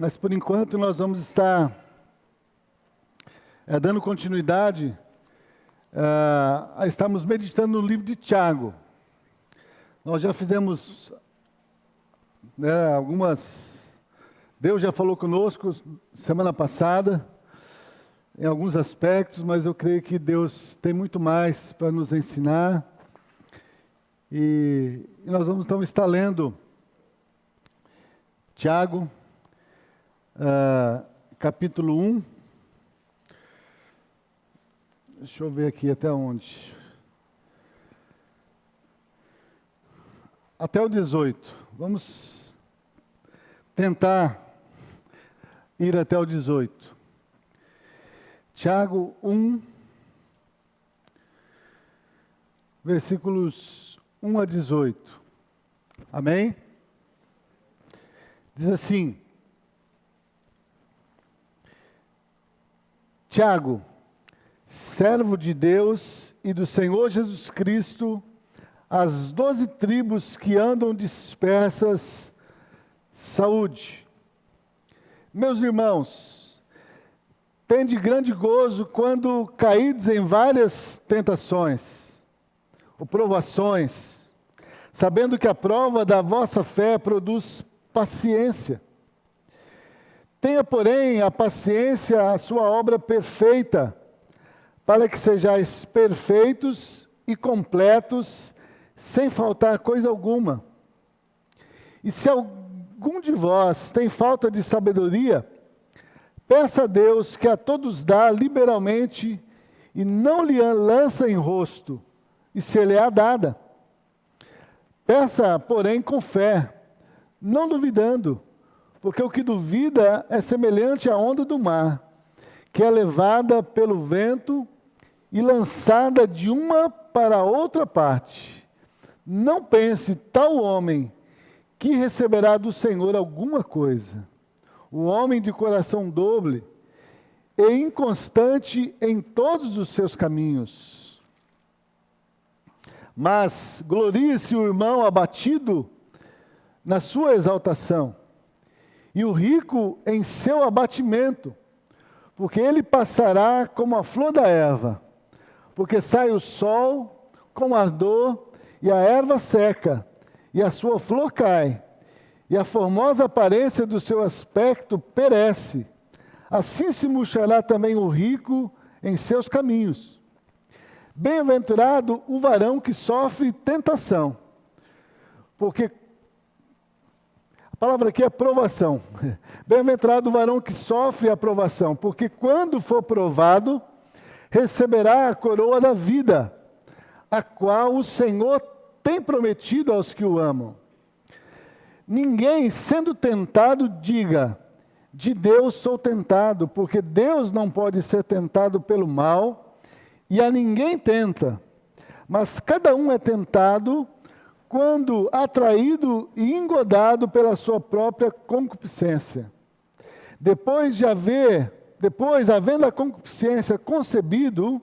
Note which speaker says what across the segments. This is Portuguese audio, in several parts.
Speaker 1: Mas por enquanto nós vamos estar dando continuidade estamos meditando no livro de Tiago. Nós já fizemos Deus já falou conosco semana passada, em alguns aspectos, mas eu creio que Deus tem muito mais para nos ensinar. E nós vamos então estar lendo Tiago, capítulo 1. Deixa eu ver aqui até onde. Até o 18. Vamos tentar ir até o 18. Tiago 1, versículos 1 a 18. Amém? Diz assim: Tiago, servo de Deus e do Senhor Jesus Cristo, as 12 tribos que andam dispersas, saúde. Meus irmãos, tende grande gozo quando caídes em várias tentações ou provações, sabendo que a prova da vossa fé produz paciência. Tenha, porém, a paciência a sua obra perfeita, para que sejais perfeitos e completos, sem faltar coisa alguma. E se algum de vós tem falta de sabedoria, peça a Deus, que a todos dá liberalmente, e não lhe lança em rosto, e ser-lhe-á dada. Peça, porém, com fé, não duvidando, porque o que duvida é semelhante à onda do mar, que é levada pelo vento e lançada de uma para outra parte. Não pense tal homem que receberá do Senhor alguma coisa. O homem de coração dobre e inconstante em todos os seus caminhos. Mas glorie-se o irmão abatido na sua exaltação, e o rico em seu abatimento, porque ele passará como a flor da erva, porque sai o sol com ardor, e a erva seca, e a sua flor cai, e a formosa aparência do seu aspecto perece. Assim se murchará também o rico em seus caminhos. Bem-aventurado o varão que sofre tentação, porque a palavra aqui é provação. Bem-aventurado o varão que sofre a provação, porque quando for provado, receberá a coroa da vida, a qual o Senhor tem prometido aos que o amam. Ninguém, sendo tentado, diga: de Deus sou tentado, porque Deus não pode ser tentado pelo mal, e a ninguém tenta. Mas cada um é tentado quando atraído e engodado pela sua própria concupiscência. Depois, havendo a concupiscência concebido,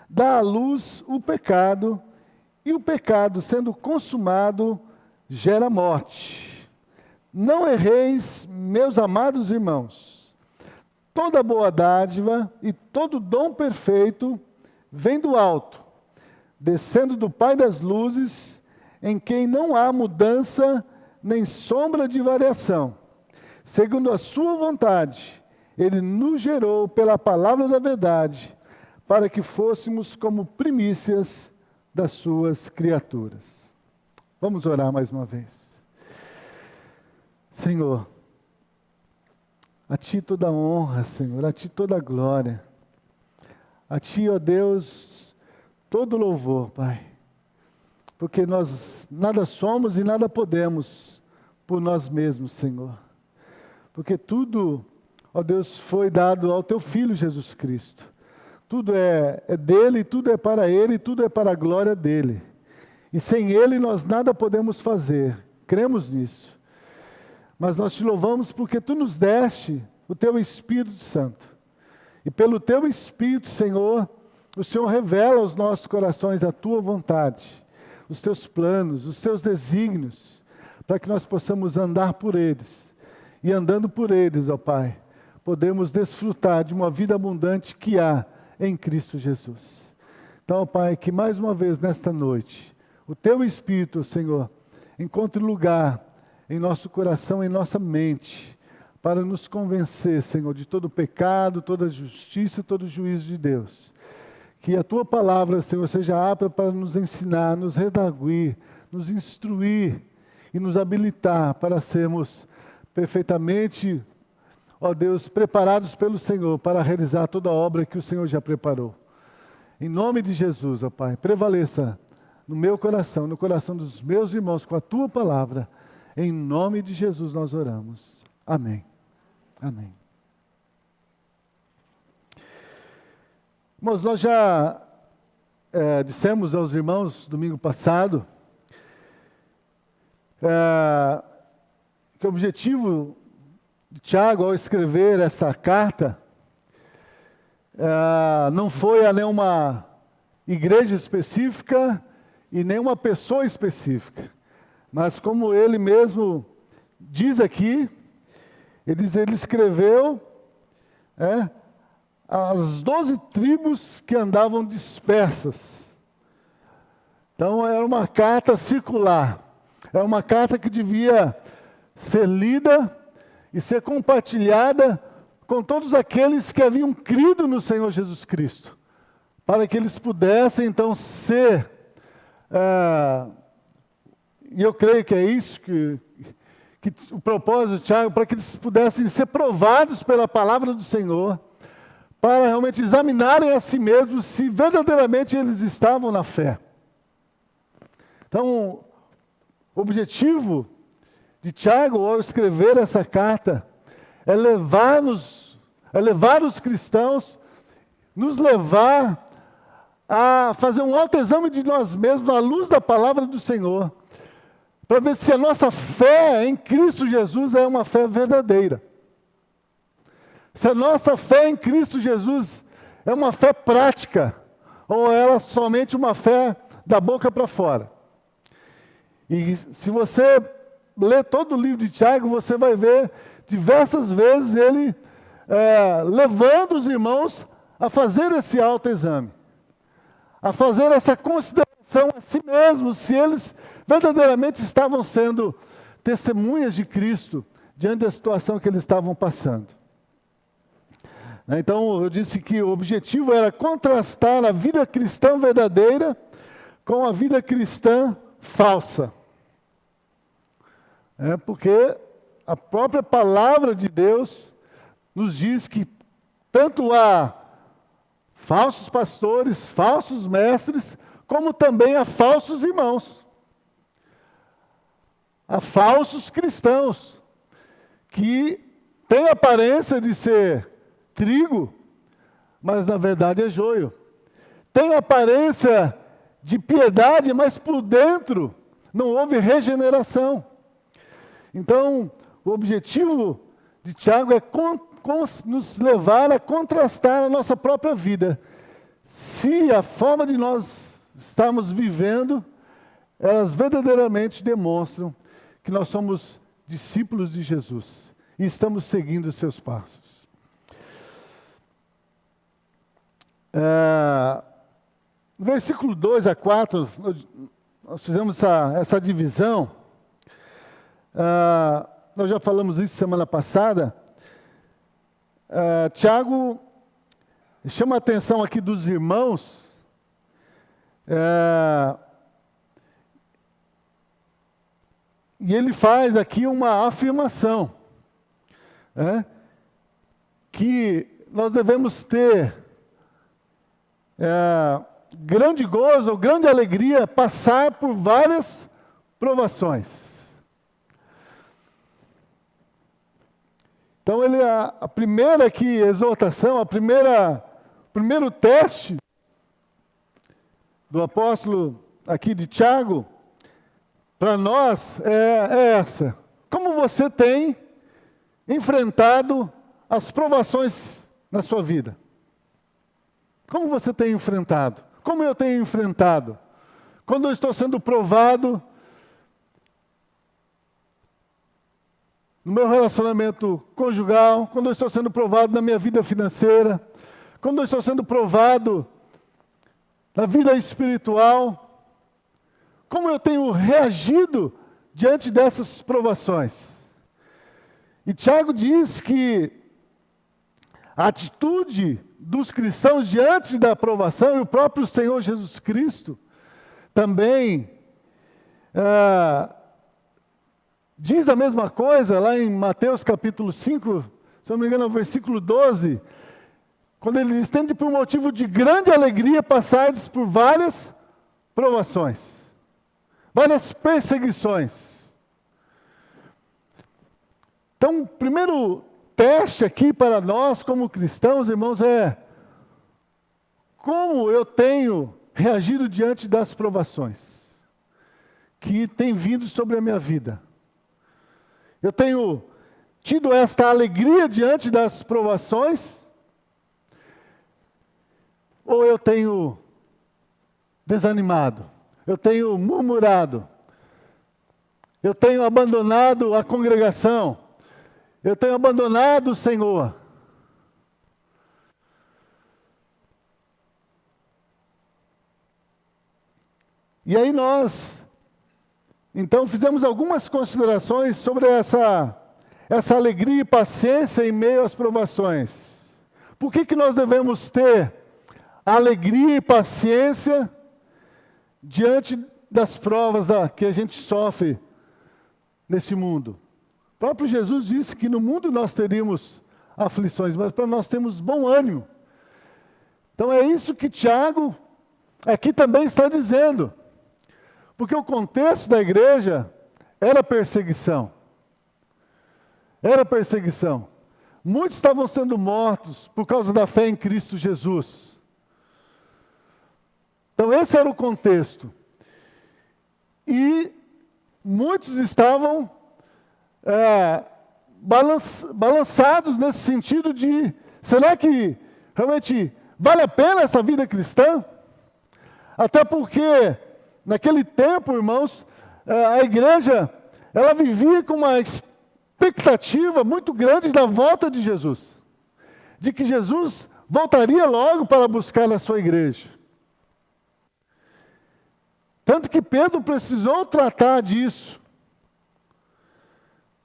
Speaker 1: dá à luz o pecado, e o pecado, sendo consumado, gera morte. Não erreis, meus amados irmãos. Toda boa dádiva e todo dom perfeito vem do alto, descendo do Pai das luzes, em quem não há mudança nem sombra de variação. Segundo a sua vontade, Ele nos gerou pela palavra da verdade, para que fôssemos como primícias das suas criaturas. Vamos orar mais uma vez. Senhor, a Ti toda a honra, Senhor, a Ti toda a glória. A Ti, ó Deus, todo louvor, Pai. Porque nós nada somos e nada podemos por nós mesmos, Senhor. Porque tudo, ó Deus, foi dado ao Teu Filho Jesus Cristo. Tudo é dele, tudo é para Ele, tudo é para a glória dele. E sem Ele nós nada podemos fazer. Cremos nisso. Mas nós Te louvamos porque Tu nos deste o Teu Espírito Santo. E pelo Teu Espírito, Senhor, o Senhor revela aos nossos corações a Tua vontade, os Teus planos, os Teus desígnios, para que nós possamos andar por eles e andando por eles, ó Pai, podemos desfrutar de uma vida abundante que há em Cristo Jesus. Então, ó Pai, que mais uma vez nesta noite, o Teu Espírito, Senhor, encontre lugar em nosso coração, em nossa mente, para nos convencer, Senhor, de todo pecado, toda justiça, todo juízo de Deus. Que a Tua palavra, Senhor, seja apta para nos ensinar, nos redarguir, nos instruir e nos habilitar para sermos perfeitamente, ó Deus, preparados pelo Senhor para realizar toda a obra que o Senhor já preparou. Em nome de Jesus, ó Pai, prevaleça no meu coração, no coração dos meus irmãos, com a Tua palavra. Em nome de Jesus nós oramos. Amém. Amém. Irmãos, nós já dissemos aos irmãos domingo passado que o objetivo de Tiago ao escrever essa carta não foi a nenhuma igreja específica e nenhuma pessoa específica, mas como ele mesmo diz aqui, ele escreveu as 12 tribos que andavam dispersas. Então era uma carta circular, era uma carta que devia ser lida e ser compartilhada com todos aqueles que haviam crido no Senhor Jesus Cristo, para que eles pudessem então ser, e eu creio que é isso que o propósito de Tiago, para que eles pudessem ser provados pela palavra do Senhor, para realmente examinarem a si mesmos se verdadeiramente eles estavam na fé. Então, o objetivo de Tiago ao escrever essa carta é levar os cristãos, nos levar a fazer um autoexame de nós mesmos à luz da palavra do Senhor, para ver se a nossa fé em Cristo Jesus é uma fé verdadeira. Se a nossa fé em Cristo Jesus é uma fé prática, ou ela é somente uma fé da boca para fora. E se você ler todo o livro de Tiago, você vai ver diversas vezes ele levando os irmãos a fazer esse autoexame, a fazer essa consideração a si mesmos, se eles verdadeiramente estavam sendo testemunhas de Cristo diante da situação que eles estavam passando. Então, eu disse que o objetivo era contrastar a vida cristã verdadeira com a vida cristã falsa. Porque a própria palavra de Deus nos diz que tanto há falsos pastores, falsos mestres, como também há falsos irmãos. Há falsos cristãos que têm a aparência de ser trigo, mas na verdade é joio. Tem aparência de piedade, mas por dentro não houve regeneração. Então, o objetivo de Tiago é nos levar a contrastar a nossa própria vida. Se a forma de nós estarmos vivendo, elas verdadeiramente demonstram que nós somos discípulos de Jesus e estamos seguindo os seus passos. No versículo 2 a 4, nós fizemos essa divisão. Nós já falamos isso semana passada. Tiago chama a atenção aqui dos irmãos, e ele faz aqui uma afirmação, que nós devemos ter grande gozo, grande alegria, passar por várias provações. Então, a primeira aqui, exortação, o primeiro teste do apóstolo aqui de Tiago, para nós, é essa. Como você tem enfrentado as provações na sua vida? Como você tem enfrentado? Como eu tenho enfrentado? Quando eu estou sendo provado, no meu relacionamento conjugal, quando eu estou sendo provado na minha vida financeira, quando eu estou sendo provado na vida espiritual, como eu tenho reagido diante dessas provações. E Tiago diz que a atitude dos cristãos diante da provação, e o próprio Senhor Jesus Cristo também diz a mesma coisa lá em Mateus capítulo 5, se eu não me engano, no versículo 12, quando ele diz: tende por motivo de grande alegria passardes por várias provações, várias perseguições. Então, o primeiro teste aqui para nós como cristãos, irmãos, é como eu tenho reagido diante das provações que têm vindo sobre a minha vida. Eu tenho tido esta alegria diante das provações, ou eu tenho desanimado, eu tenho murmurado, eu tenho abandonado a congregação, eu tenho abandonado o Senhor. E aí nós, então, fizemos algumas considerações sobre essa alegria e paciência em meio às provações. Por que nós devemos ter alegria e paciência diante das provas que a gente sofre nesse mundo? O próprio Jesus disse que no mundo nós teríamos aflições, mas para nós termos bom ânimo. Então é isso que Tiago aqui também está dizendo. Porque o contexto da igreja era perseguição. Era perseguição. Muitos estavam sendo mortos por causa da fé em Cristo Jesus. Então esse era o contexto. E muitos estavam balançados nesse sentido de: será que realmente vale a pena essa vida cristã? Até porque naquele tempo, irmãos, a igreja, ela vivia com uma expectativa muito grande da volta de Jesus. De que Jesus voltaria logo para buscar a sua igreja. Tanto que Pedro precisou tratar disso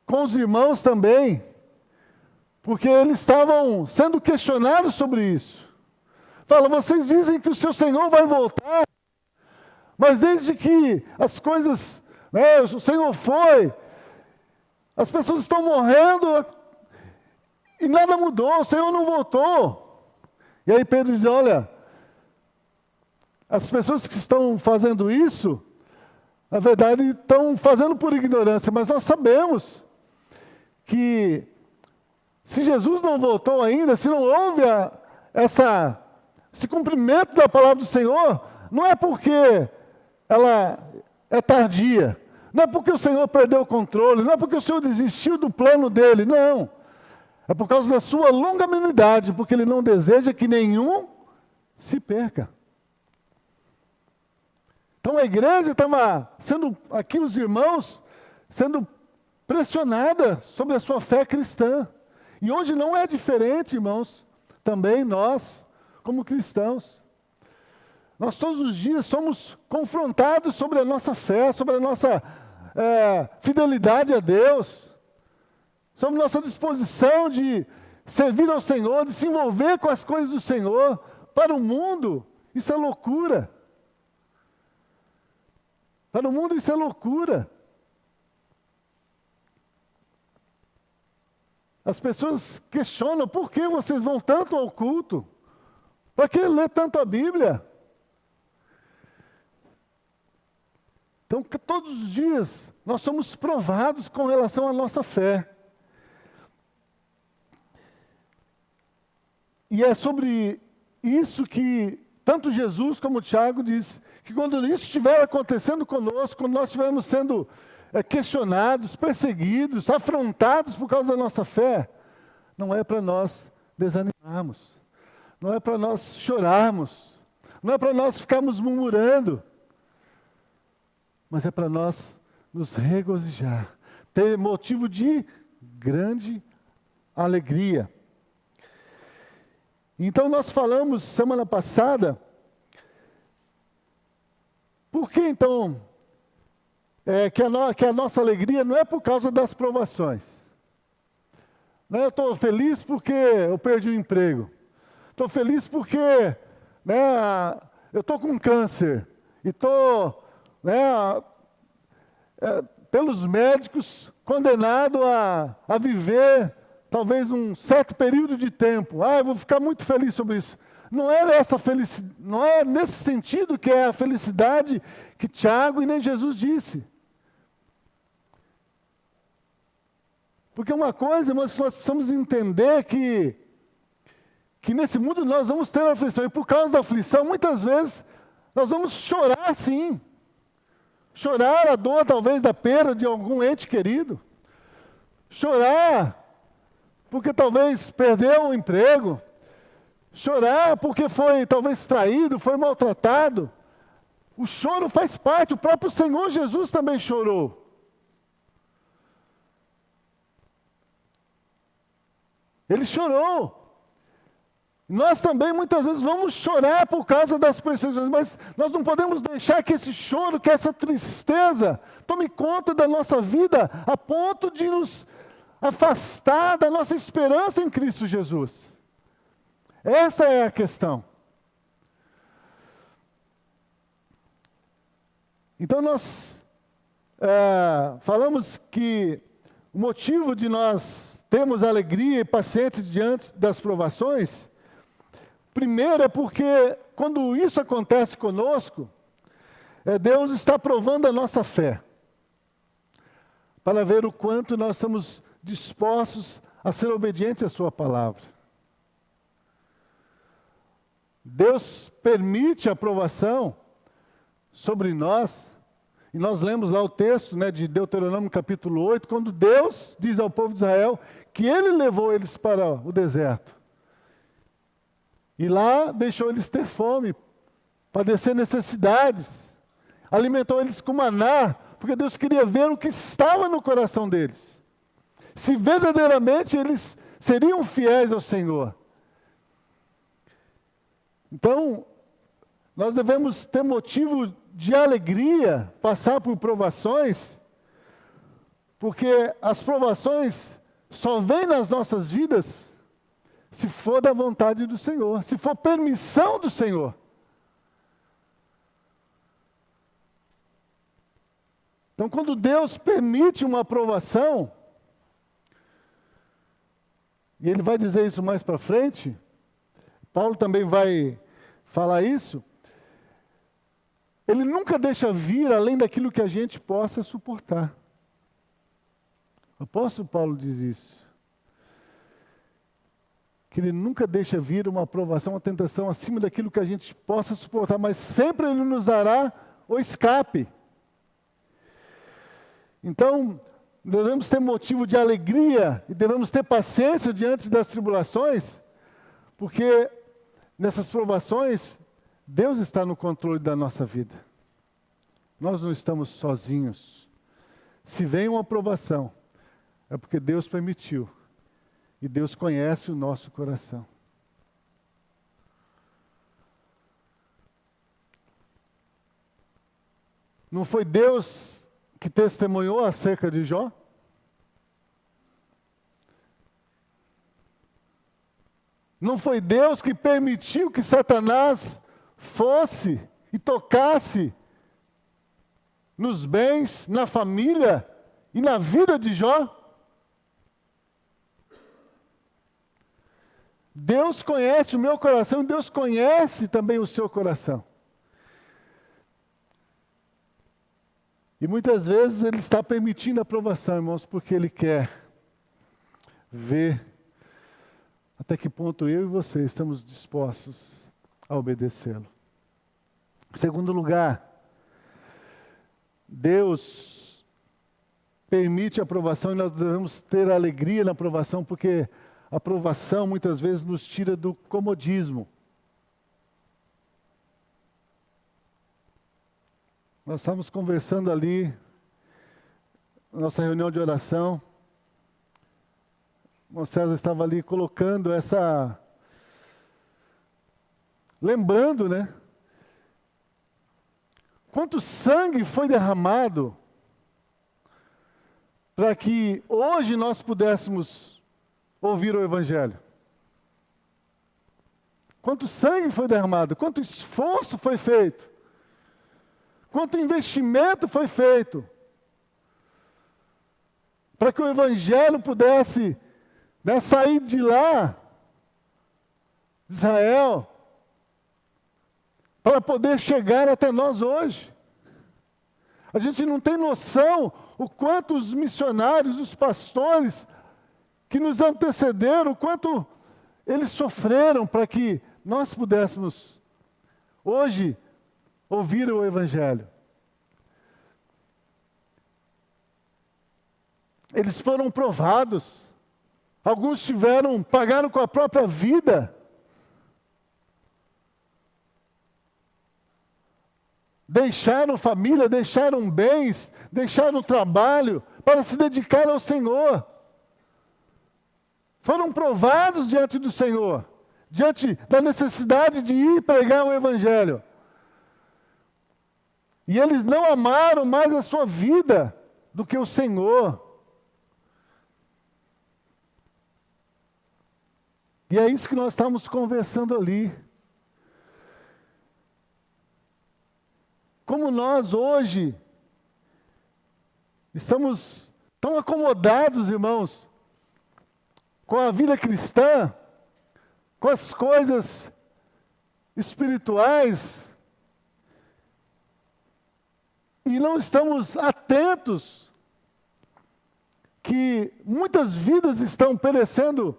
Speaker 1: com os irmãos também, porque eles estavam sendo questionados sobre isso. Fala: vocês dizem que o seu Senhor vai voltar, mas desde que as coisas, o Senhor foi, as pessoas estão morrendo e nada mudou, o Senhor não voltou. E aí Pedro diz: olha, as pessoas que estão fazendo isso, na verdade estão fazendo por ignorância, mas nós sabemos que se Jesus não voltou ainda, se não houve esse cumprimento da palavra do Senhor, não é porque ela é tardia, não é porque o Senhor perdeu o controle, não é porque o Senhor desistiu do plano dele, não. É por causa da sua longanimidade, porque Ele não deseja que nenhum se perca. Então a igreja estava sendo, aqui os irmãos, sendo pressionada sobre a sua fé cristã. E hoje não é diferente, irmãos, também nós, como cristãos. Nós todos os dias somos confrontados sobre a nossa fé, sobre a nossa fidelidade a Deus, sobre a nossa disposição de servir ao Senhor, de se envolver com as coisas do Senhor. Para o mundo, isso é loucura. Para o mundo isso é loucura. As pessoas questionam: por que vocês vão tanto ao culto? Para que ler tanto a Bíblia? Então, todos os dias, nós somos provados com relação à nossa fé. E é sobre isso que tanto Jesus como Tiago diz, que quando isso estiver acontecendo conosco, quando nós estivermos sendo questionados, perseguidos, afrontados por causa da nossa fé, não é para nós desanimarmos, não é para nós chorarmos, não é para nós ficarmos murmurando, mas é para nós nos regozijar, ter motivo de grande alegria. Então nós falamos semana passada, por que então que a nossa alegria não é por causa das provações? Né, eu estou feliz porque eu perdi o emprego. Estou feliz porque eu estou com câncer. E estou, pelos médicos, condenado a viver talvez um certo período de tempo. Eu vou ficar muito feliz sobre isso. Não é nesse sentido que é a felicidade que Tiago e nem Jesus disse. Porque uma coisa, irmãos, que nós precisamos entender que nesse mundo nós vamos ter aflição. E por causa da aflição, muitas vezes, nós vamos chorar sim. Chorar a dor, talvez, da perda de algum ente querido. Chorar porque talvez perdeu o emprego. Chorar porque foi talvez traído, foi maltratado. O choro faz parte, o próprio Senhor Jesus também chorou. Ele chorou. Nós também muitas vezes vamos chorar por causa das perseguições, mas nós não podemos deixar que esse choro, que essa tristeza tome conta da nossa vida a ponto de nos afastar da nossa esperança em Cristo Jesus. Essa é a questão. Então nós falamos que o motivo de nós termos alegria e paciência diante das provações, primeiro é porque quando isso acontece conosco, Deus está provando a nossa fé, para ver o quanto nós estamos dispostos a ser obedientes à sua palavra. Deus permite a provação sobre nós, e nós lemos lá o texto de Deuteronômio capítulo 8, quando Deus diz ao povo de Israel que Ele levou eles para o deserto. E lá deixou eles ter fome, padecer necessidades, alimentou eles com maná, porque Deus queria ver o que estava no coração deles. Se verdadeiramente eles seriam fiéis ao Senhor. Então, nós devemos ter motivo de alegria, passar por provações, porque as provações só vêm nas nossas vidas se for da vontade do Senhor, se for permissão do Senhor. Então, quando Deus permite uma aprovação, e Ele vai dizer isso mais para frente, Paulo também vai falar isso, Ele nunca deixa vir além daquilo que a gente possa suportar. O apóstolo Paulo diz isso. Que Ele nunca deixa vir uma aprovação, uma tentação acima daquilo que a gente possa suportar, mas sempre Ele nos dará o escape. Então, devemos ter motivo de alegria e devemos ter paciência diante das tribulações, porque nessas provações, Deus está no controle da nossa vida. Nós não estamos sozinhos. Se vem uma provação, é porque Deus permitiu. E Deus conhece o nosso coração. Não foi Deus que testemunhou acerca de Jó? Não foi Deus que permitiu que Satanás fosse e tocasse nos bens, na família e na vida de Jó? Deus conhece o meu coração e Deus conhece também o seu coração. E muitas vezes Ele está permitindo a provação, irmãos, porque Ele quer ver até que ponto eu e você estamos dispostos a obedecê-lo. Em segundo lugar, Deus permite a provação e nós devemos ter alegria na provação, porque a provação muitas vezes nos tira do comodismo. Nós estávamos conversando ali, na nossa reunião de oração, O irmão César estava ali colocando lembrando, né? Quanto sangue foi derramado para que hoje nós pudéssemos ouvir o Evangelho. Quanto sangue foi derramado, quanto esforço foi feito, quanto investimento foi feito para que o Evangelho pudesse, né, sair de lá, de Israel, para poder chegar até nós hoje. A gente não tem noção o quanto os missionários, os pastores que nos antecederam, o quanto eles sofreram para que nós pudéssemos hoje ouvir o Evangelho. Eles foram provados. Alguns pagaram com a própria vida. Deixaram família, deixaram bens, deixaram trabalho para se dedicar ao Senhor. Foram provados diante do Senhor, diante da necessidade de ir pregar o Evangelho. E eles não amaram mais a sua vida do que o Senhor. E é isso que nós estamos conversando ali. Como nós hoje estamos tão acomodados, irmãos, com a vida cristã, com as coisas espirituais, e não estamos atentos que muitas vidas estão perecendo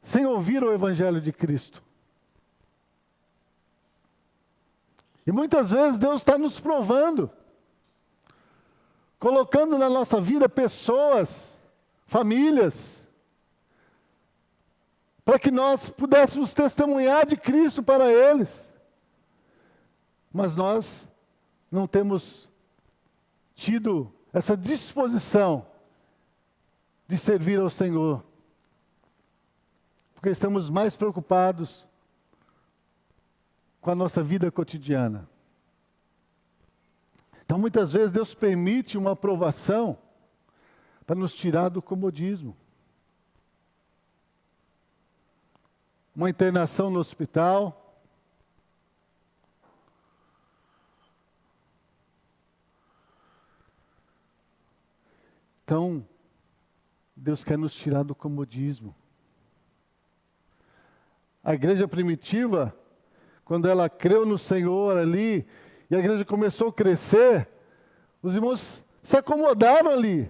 Speaker 1: sem ouvir o Evangelho de Cristo. E muitas vezes Deus está nos provando, colocando na nossa vida pessoas, famílias, para que nós pudéssemos testemunhar de Cristo para eles. Mas nós não temos tido essa disposição de servir ao Senhor, porque estamos mais preocupados com a nossa vida cotidiana. Então, muitas vezes, Deus permite uma provação para nos tirar do comodismo. Uma internação no hospital. Então, Deus quer nos tirar do comodismo. A igreja primitiva, quando ela creu no Senhor ali, e a igreja começou a crescer, os irmãos se acomodaram ali.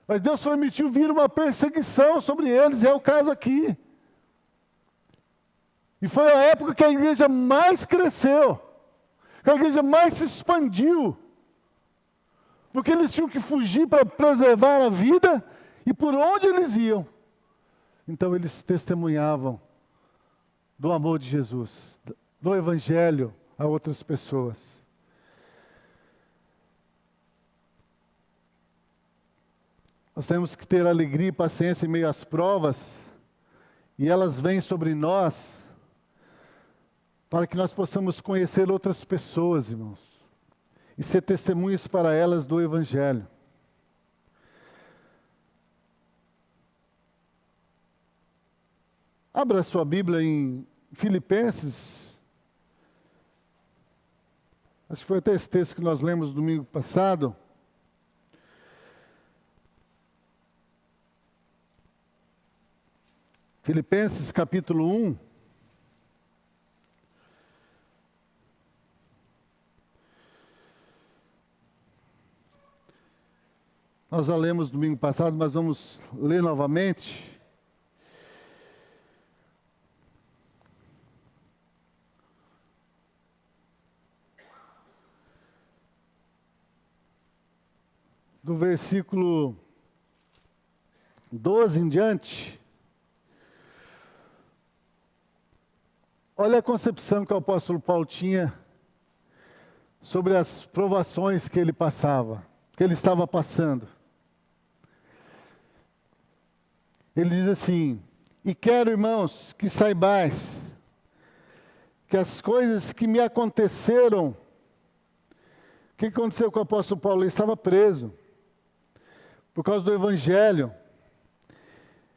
Speaker 1: Mas Deus permitiu vir uma perseguição sobre eles, e é o caso aqui. E foi a época que a igreja mais cresceu, que a igreja mais se expandiu, porque eles tinham que fugir para preservar a vida, e por onde eles iam, então eles testemunhavam do amor de Jesus, do Evangelho a outras pessoas. Nós temos que ter alegria e paciência em meio às provas, e elas vêm sobre nós, para que nós possamos conhecer outras pessoas, irmãos, e ser testemunhas para elas do Evangelho. Abra a sua Bíblia em Filipenses. Acho que foi até esse texto que nós lemos domingo passado. Filipenses capítulo 1. Nós já lemos domingo passado, mas vamos ler novamente. Do versículo 12 em diante. Olha a concepção que o apóstolo Paulo tinha sobre as provações que ele passava, que ele estava passando. Ele diz assim: e quero, irmãos, que saibais que as coisas que me aconteceram. O que aconteceu com o apóstolo Paulo? Ele estava preso por causa do Evangelho.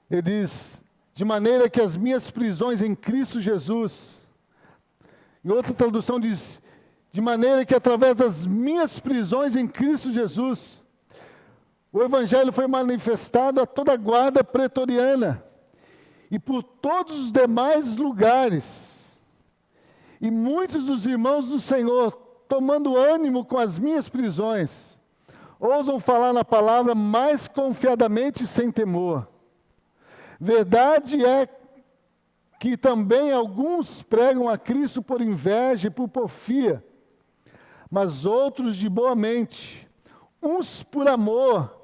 Speaker 1: Ele diz: de maneira que as minhas prisões em Cristo Jesus. Em outra tradução diz: de maneira que através das minhas prisões em Cristo Jesus, o Evangelho foi manifestado a toda a guarda pretoriana e por todos os demais lugares. E muitos dos irmãos do Senhor, tomando ânimo com as minhas prisões, ousam falar na palavra mais confiadamente e sem temor. Verdade é que também alguns pregam a Cristo por inveja e por porfia, mas outros de boa mente, uns por amor,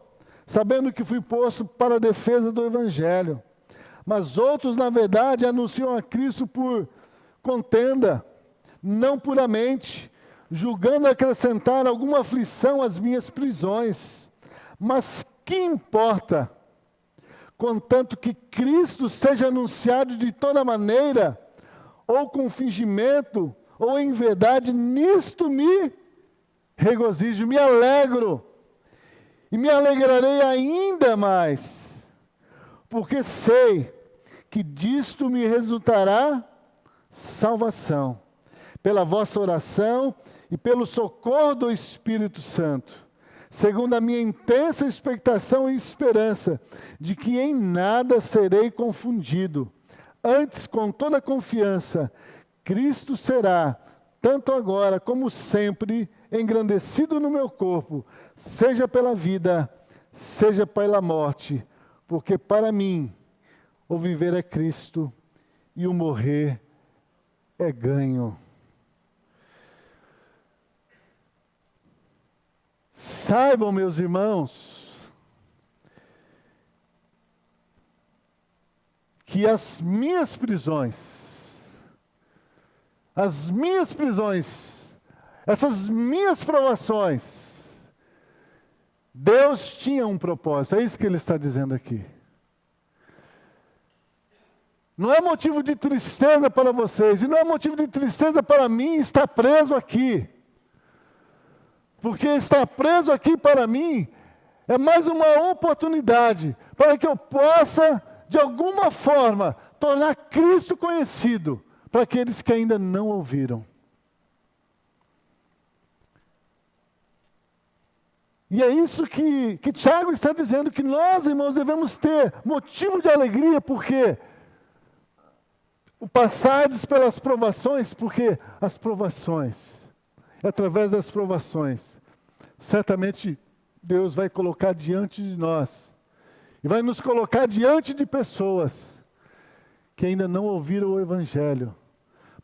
Speaker 1: sabendo que fui posto para a defesa do Evangelho, mas outros, na verdade, anunciam a Cristo por contenda, não puramente, julgando acrescentar alguma aflição às minhas prisões. Mas que importa, contanto que Cristo seja anunciado de toda maneira, ou com fingimento, ou em verdade, nisto me regozijo, me alegro, e me alegrarei ainda mais, porque sei que disto me resultará salvação, pela vossa oração e pelo socorro do Espírito Santo, segundo a minha intensa expectação e esperança, de que em nada serei confundido. Antes, com toda confiança, Cristo será, tanto agora como sempre, engrandecido no meu corpo, seja pela vida, seja pela morte, porque para mim o viver é Cristo e o morrer é ganho. Saibam, meus irmãos, que as minhas prisões, essas minhas provações, Deus tinha um propósito, é isso que Ele está dizendo aqui. Não é motivo de tristeza para vocês, e não é motivo de tristeza para mim estar preso aqui. Porque estar preso aqui para mim é mais uma oportunidade para que eu possa, de alguma forma, tornar Cristo conhecido para aqueles que ainda não ouviram. E é isso que Tiago está dizendo, que nós, irmãos, devemos ter motivo de alegria, porque o passardes pelas provações, porque as provações, através das provações, certamente Deus vai colocar diante de nós, e vai nos colocar diante de pessoas que ainda não ouviram o Evangelho,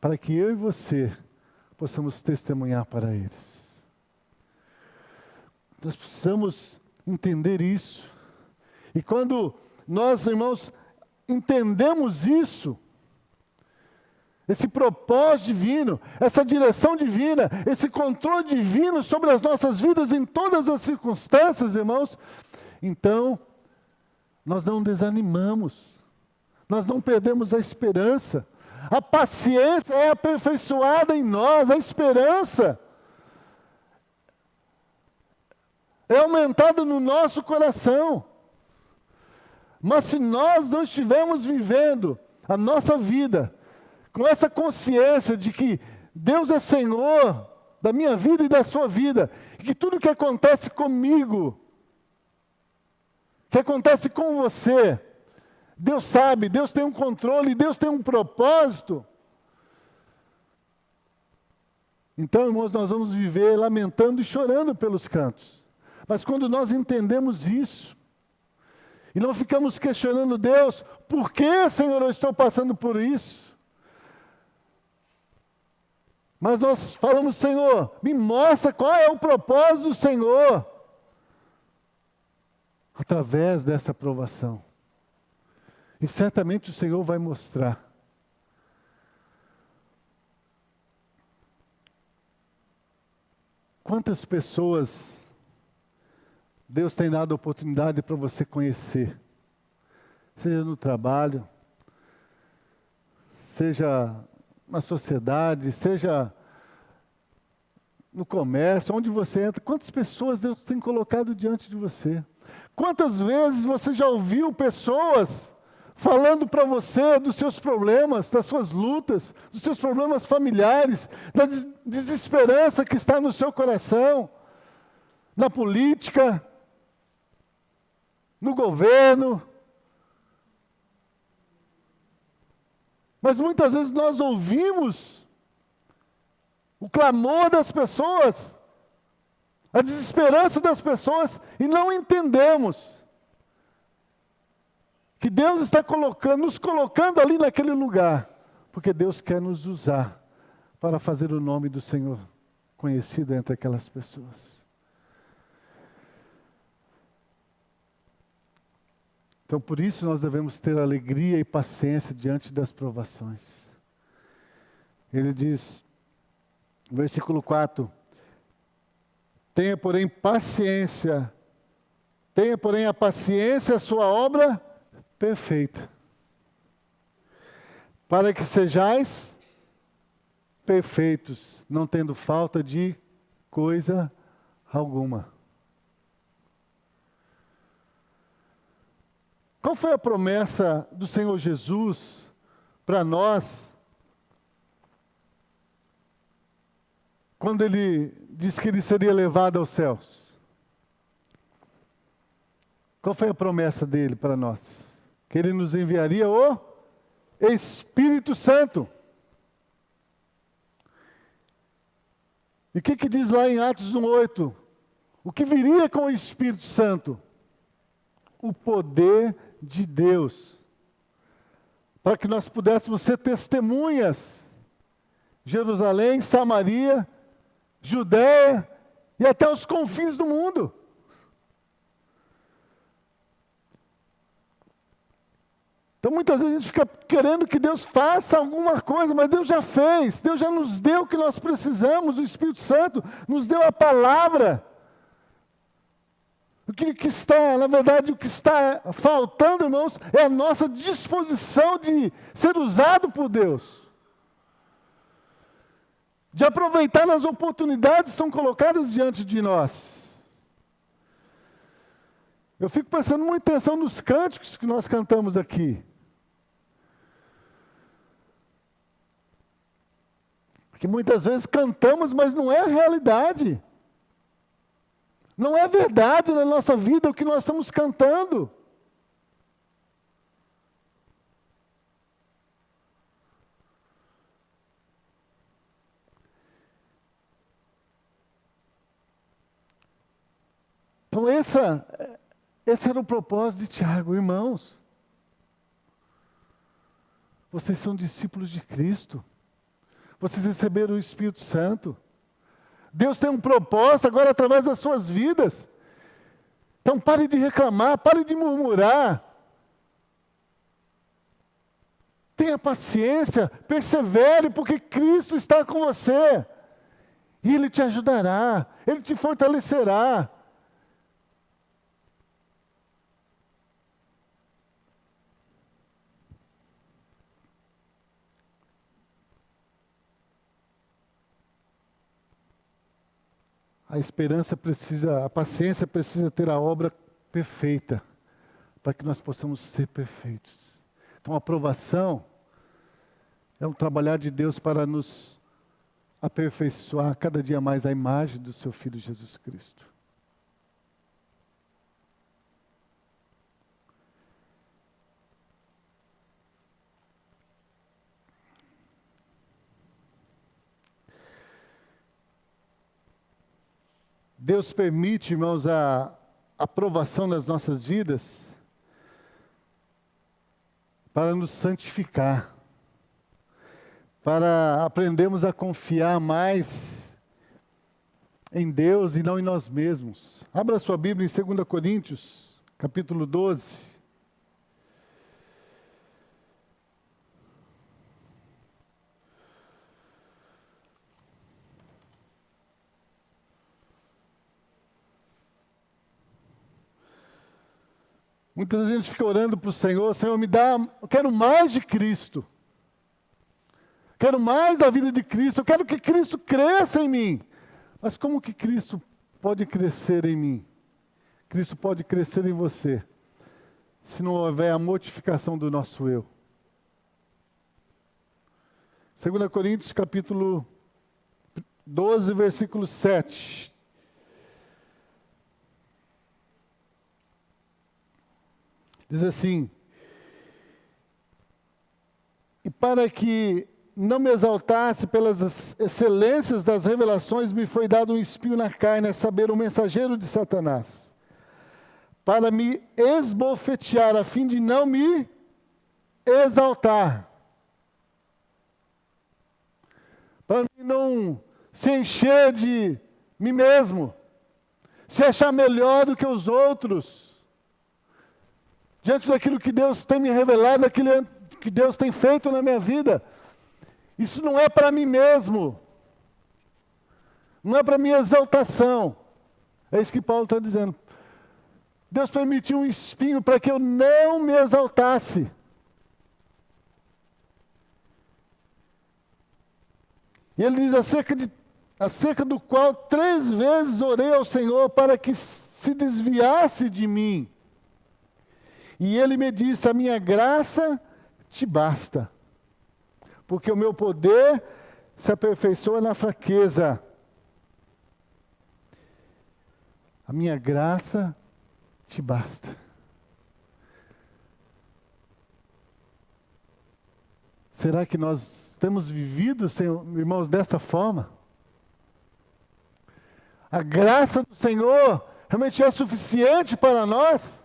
Speaker 1: para que eu e você possamos testemunhar para eles. Nós precisamos entender isso. E quando nós, irmãos, entendemos isso, esse propósito divino, essa direção divina, esse controle divino sobre as nossas vidas em todas as circunstâncias, irmãos, então nós não desanimamos, nós não perdemos a esperança. A paciência é aperfeiçoada em nós, a esperança é aumentada no nosso coração. Mas se nós não estivermos vivendo a nossa vida com essa consciência de que Deus é Senhor da minha vida e da sua vida, e que tudo que acontece comigo, que acontece com você, Deus sabe, Deus tem um controle, Deus tem um propósito. Então, irmãos, nós vamos viver lamentando e chorando pelos cantos. Mas quando nós entendemos isso, e não ficamos questionando Deus, por que, Senhor, eu estou passando por isso? Mas nós falamos, Senhor, me mostra qual é o propósito do Senhor, através dessa provação. E certamente o Senhor vai mostrar. Quantas pessoas Deus tem dado a oportunidade para você conhecer, seja no trabalho, seja na sociedade, seja no comércio, onde você entra, quantas pessoas Deus tem colocado diante de você? Quantas vezes você já ouviu pessoas falando para você dos seus problemas, das suas lutas, dos seus problemas familiares, da desesperança que está no seu coração, na política, no governo? Mas muitas vezes nós ouvimos o clamor das pessoas, a desesperança das pessoas, e não entendemos que Deus está nos colocando ali naquele lugar, porque Deus quer nos usar para fazer o nome do Senhor conhecido entre aquelas pessoas. Então, por isso nós devemos ter alegria e paciência diante das provações. Ele diz, versículo 4, tenha porém a paciência a sua obra perfeita, para que sejais perfeitos, não tendo falta de coisa alguma. Qual foi a promessa do Senhor Jesus para nós, quando Ele disse que Ele seria levado aos céus? Qual foi a promessa dele para nós? Que Ele nos enviaria o Espírito Santo. E o que diz lá em Atos 1:8? O que viria com o Espírito Santo? O poder de Deus, para que nós pudéssemos ser testemunhas, Jerusalém, Samaria, Judéia e até os confins do mundo. Então muitas vezes a gente fica querendo que Deus faça alguma coisa, mas Deus já fez, Deus já nos deu o que nós precisamos, o Espírito Santo nos deu a palavra. O que está, na verdade, o que está faltando, irmãos, é a nossa disposição de ser usado por Deus. De aproveitar as oportunidades que são colocadas diante de nós. Eu fico prestando muita atenção nos cânticos que nós cantamos aqui. Porque muitas vezes cantamos, mas não é a realidade. Não é verdade na nossa vida o que nós estamos cantando. Então esse era o propósito de Tiago, irmãos. Vocês são discípulos de Cristo. Vocês receberam o Espírito Santo. Deus tem um propósito agora através das suas vidas. Então pare de reclamar, pare de murmurar. Tenha paciência, persevere, porque Cristo está com você. E Ele te ajudará, Ele te fortalecerá. A paciência precisa ter a obra perfeita, para que nós possamos ser perfeitos. Então a aprovação é um trabalhar de Deus para nos aperfeiçoar cada dia mais a imagem do seu Filho Jesus Cristo. Deus permite, irmãos, a aprovação das nossas vidas para nos santificar, para aprendermos a confiar mais em Deus e não em nós mesmos. Abra sua Bíblia em 2 Coríntios, capítulo 12. Muitas vezes a gente fica orando para o Senhor, Senhor, me dá, eu quero mais de Cristo. Quero mais da vida de Cristo, eu quero que Cristo cresça em mim. Mas como que Cristo pode crescer em mim? Cristo pode crescer em você, se não houver a mortificação do nosso eu. 2 Coríntios capítulo 12, versículo 7. Diz assim: e para que não me exaltasse pelas excelências das revelações, me foi dado um espinho na carne, a saber, um mensageiro de Satanás, para me esbofetear, a fim de não me exaltar, para não se encher de mim mesmo, se achar melhor do que os outros, diante daquilo que Deus tem me revelado, daquilo que Deus tem feito na minha vida. Isso não é para mim mesmo, não é para minha exaltação. É isso que Paulo está dizendo. Deus permitiu um espinho para que eu não me exaltasse. E ele diz acerca do qual 3 vezes orei ao Senhor para que se desviasse de mim. E ele me disse: a minha graça te basta, porque o meu poder se aperfeiçoa na fraqueza. A minha graça te basta. Será que nós temos vivido, irmãos, desta forma? A graça do Senhor realmente é suficiente para nós?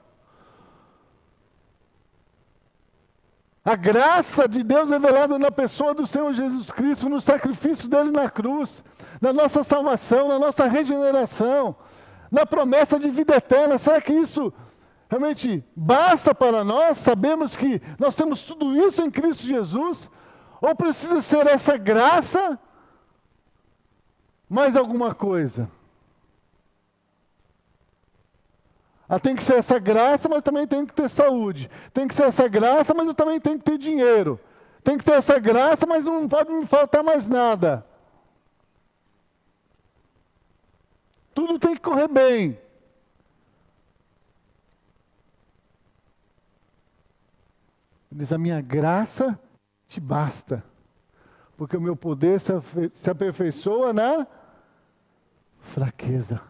Speaker 1: A graça de Deus revelada na pessoa do Senhor Jesus Cristo, no sacrifício dele na cruz, na nossa salvação, na nossa regeneração, na promessa de vida eterna, será que isso realmente basta para nós? Sabemos que nós temos tudo isso em Cristo Jesus? Ou precisa ser essa graça mais alguma coisa? Tem que ser essa graça, mas também tem que ter saúde. Tem que ser essa graça, mas eu também tenho que ter dinheiro. Tem que ter essa graça, mas não pode me faltar mais nada. Tudo tem que correr bem. Ele diz: a minha graça te basta, porque o meu poder se aperfeiçoa na fraqueza.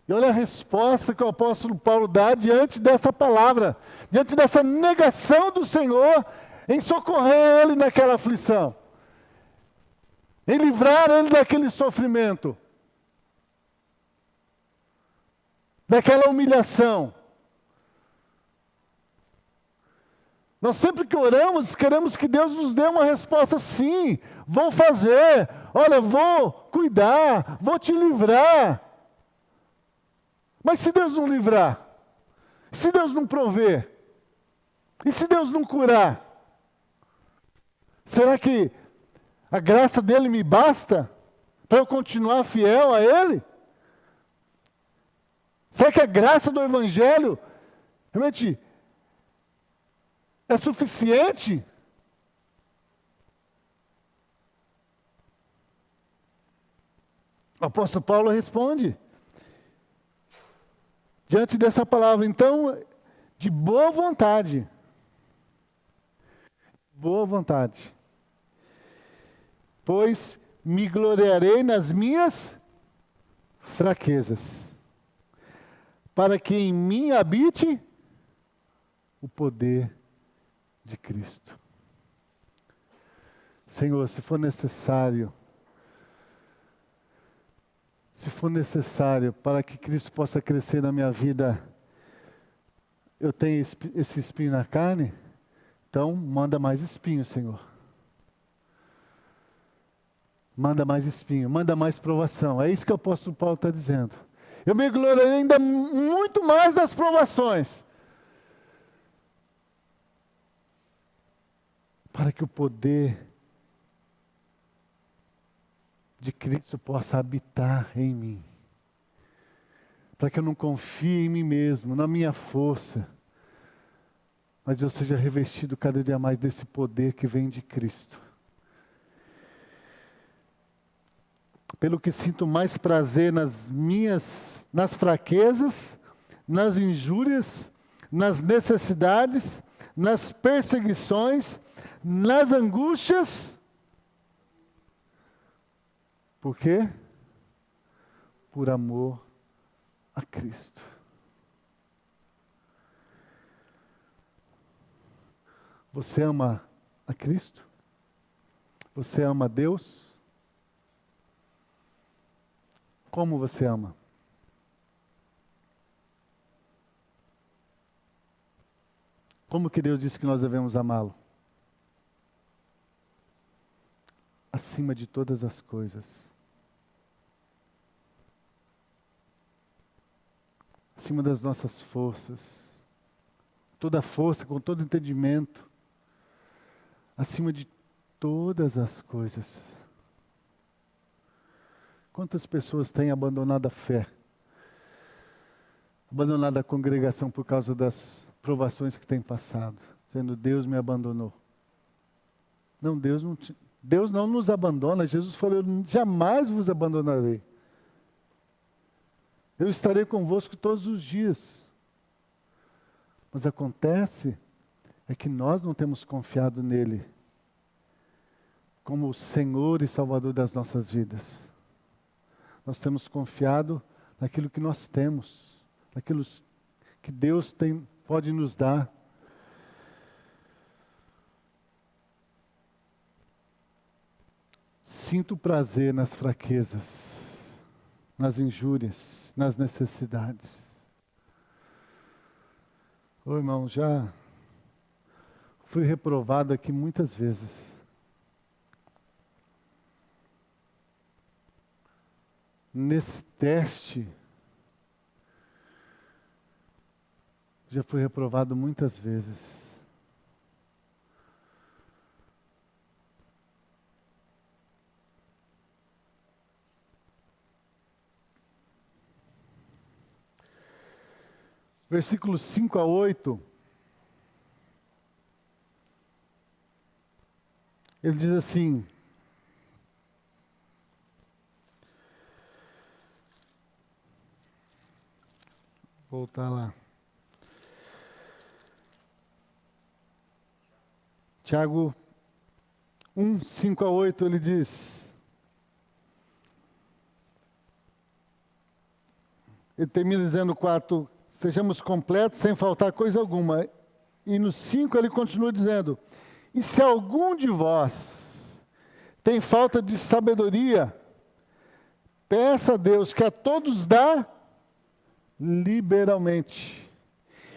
Speaker 1: E olha a resposta que o apóstolo Paulo dá diante dessa palavra, diante dessa negação do Senhor em socorrer ele naquela aflição, em livrar ele daquele sofrimento, daquela humilhação. Nós sempre que oramos, queremos que Deus nos dê uma resposta: sim, vou fazer, olha, vou cuidar, vou te livrar. Mas se Deus não livrar, se Deus não prover, e se Deus não curar, será que a graça dele me basta para eu continuar fiel a Ele? Será que a graça do Evangelho realmente é suficiente? O apóstolo Paulo responde, diante dessa palavra, então, de boa vontade, pois me gloriarei nas minhas fraquezas, para que em mim habite o poder de Cristo. Senhor, se for necessário para que Cristo possa crescer na minha vida, eu tenho esse espinho na carne, então manda mais espinho, Senhor. Manda mais espinho, manda mais provação. É isso que o apóstolo Paulo está dizendo. Eu me gloriarei ainda muito mais das provações, para que o poder de Cristo possa habitar em mim. para que eu não confie em mim mesmo, na minha força, mas eu seja revestido cada dia mais desse poder que vem de Cristo. Pelo que sinto mais prazer nas fraquezas, nas injúrias, nas necessidades, nas perseguições, nas angústias. Por quê? Por amor a Cristo. Você ama a Cristo? Você ama a Deus? Como você ama? Como que Deus disse que nós devemos amá-lo? Acima de todas as coisas. Acima das nossas forças. Toda força, com todo entendimento. Acima de todas as coisas. Quantas pessoas têm abandonado a fé? Abandonado a congregação por causa das provações que têm passado. Dizendo, Deus me abandonou. Não, Deus não nos abandona. Jesus falou, eu jamais vos abandonarei. Eu estarei convosco todos os dias. Mas acontece é que nós não temos confiado nele como o Senhor e Salvador das nossas vidas. Nós temos confiado naquilo que nós temos, naquilo que Deus pode nos dar. Sinto prazer nas fraquezas, nas injúrias, nas necessidades. Ô irmão, já fui reprovado aqui muitas vezes. Nesse teste, já fui reprovado muitas vezes. Versículos 5 a 8. Ele diz assim: voltar lá. Tiago 1, 5 a 8, ele diz. Ele termina dizendo 4, sejamos completos sem faltar coisa alguma. E no 5 ele continua dizendo, e se algum de vós tem falta de sabedoria, peça a Deus que a todos dá liberalmente,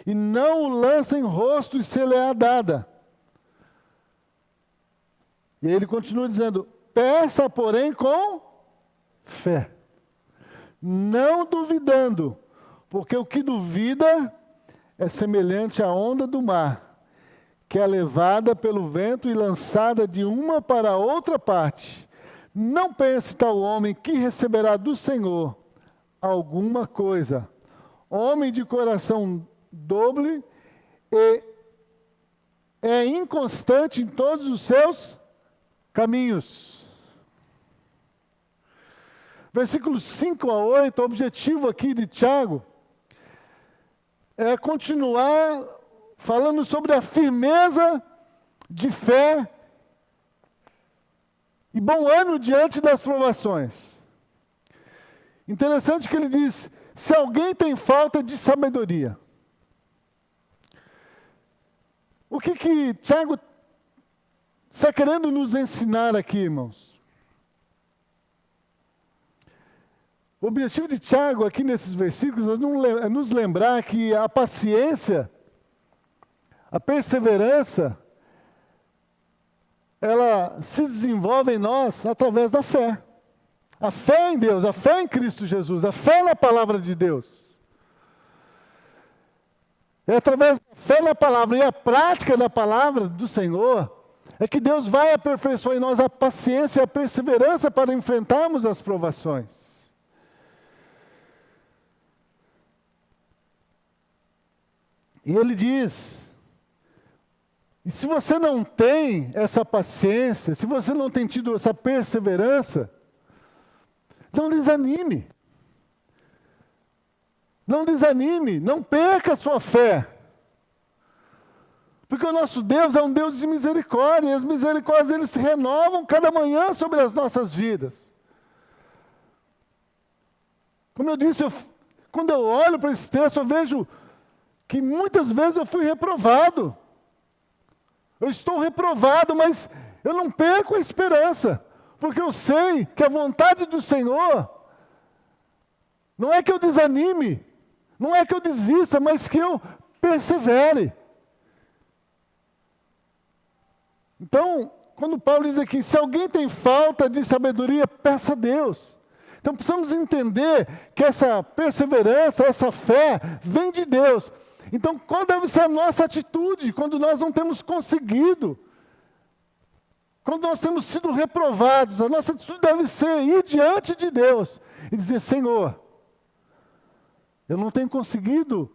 Speaker 1: e não o lança em rosto e se lhe é dada. E aí ele continua dizendo, peça porém com fé, não duvidando, porque o que duvida é semelhante à onda do mar, que é levada pelo vento e lançada de uma para outra parte. Não pense tal homem que receberá do Senhor alguma coisa. Homem de coração dobre e é inconstante em todos os seus caminhos. Versículos 5 a 8, o objetivo aqui de Tiago é continuar falando sobre a firmeza de fé e bom ânimo diante das provações. Interessante que ele diz, se alguém tem falta de sabedoria. O que Tiago está querendo nos ensinar aqui, irmãos? O objetivo de Tiago aqui nesses versículos é nos lembrar que a paciência, a perseverança, ela se desenvolve em nós através da fé. A fé em Deus, a fé em Cristo Jesus, a fé na palavra de Deus. É através da fé na palavra e a prática da palavra do Senhor, é que Deus vai aperfeiçoar em nós a paciência e a perseverança para enfrentarmos as provações. E ele diz, e se você não tem essa paciência, se você não tem tido essa perseverança, não desanime. Não desanime, não perca a sua fé. Porque o nosso Deus é um Deus de misericórdia, e as misericórdias eles se renovam cada manhã sobre as nossas vidas. Como eu disse, quando eu olho para esse texto, eu vejo que muitas vezes eu fui reprovado. Eu estou reprovado, mas eu não perco a esperança, porque eu sei que a vontade do Senhor não é que eu desanime, não é que eu desista, mas que eu persevere. Então, quando Paulo diz aqui, se alguém tem falta de sabedoria, peça a Deus. Então precisamos entender que essa perseverança, essa fé, vem de Deus. Então, qual deve ser a nossa atitude quando nós não temos conseguido? Quando nós temos sido reprovados, a nossa atitude deve ser ir diante de Deus e dizer, Senhor, eu não tenho conseguido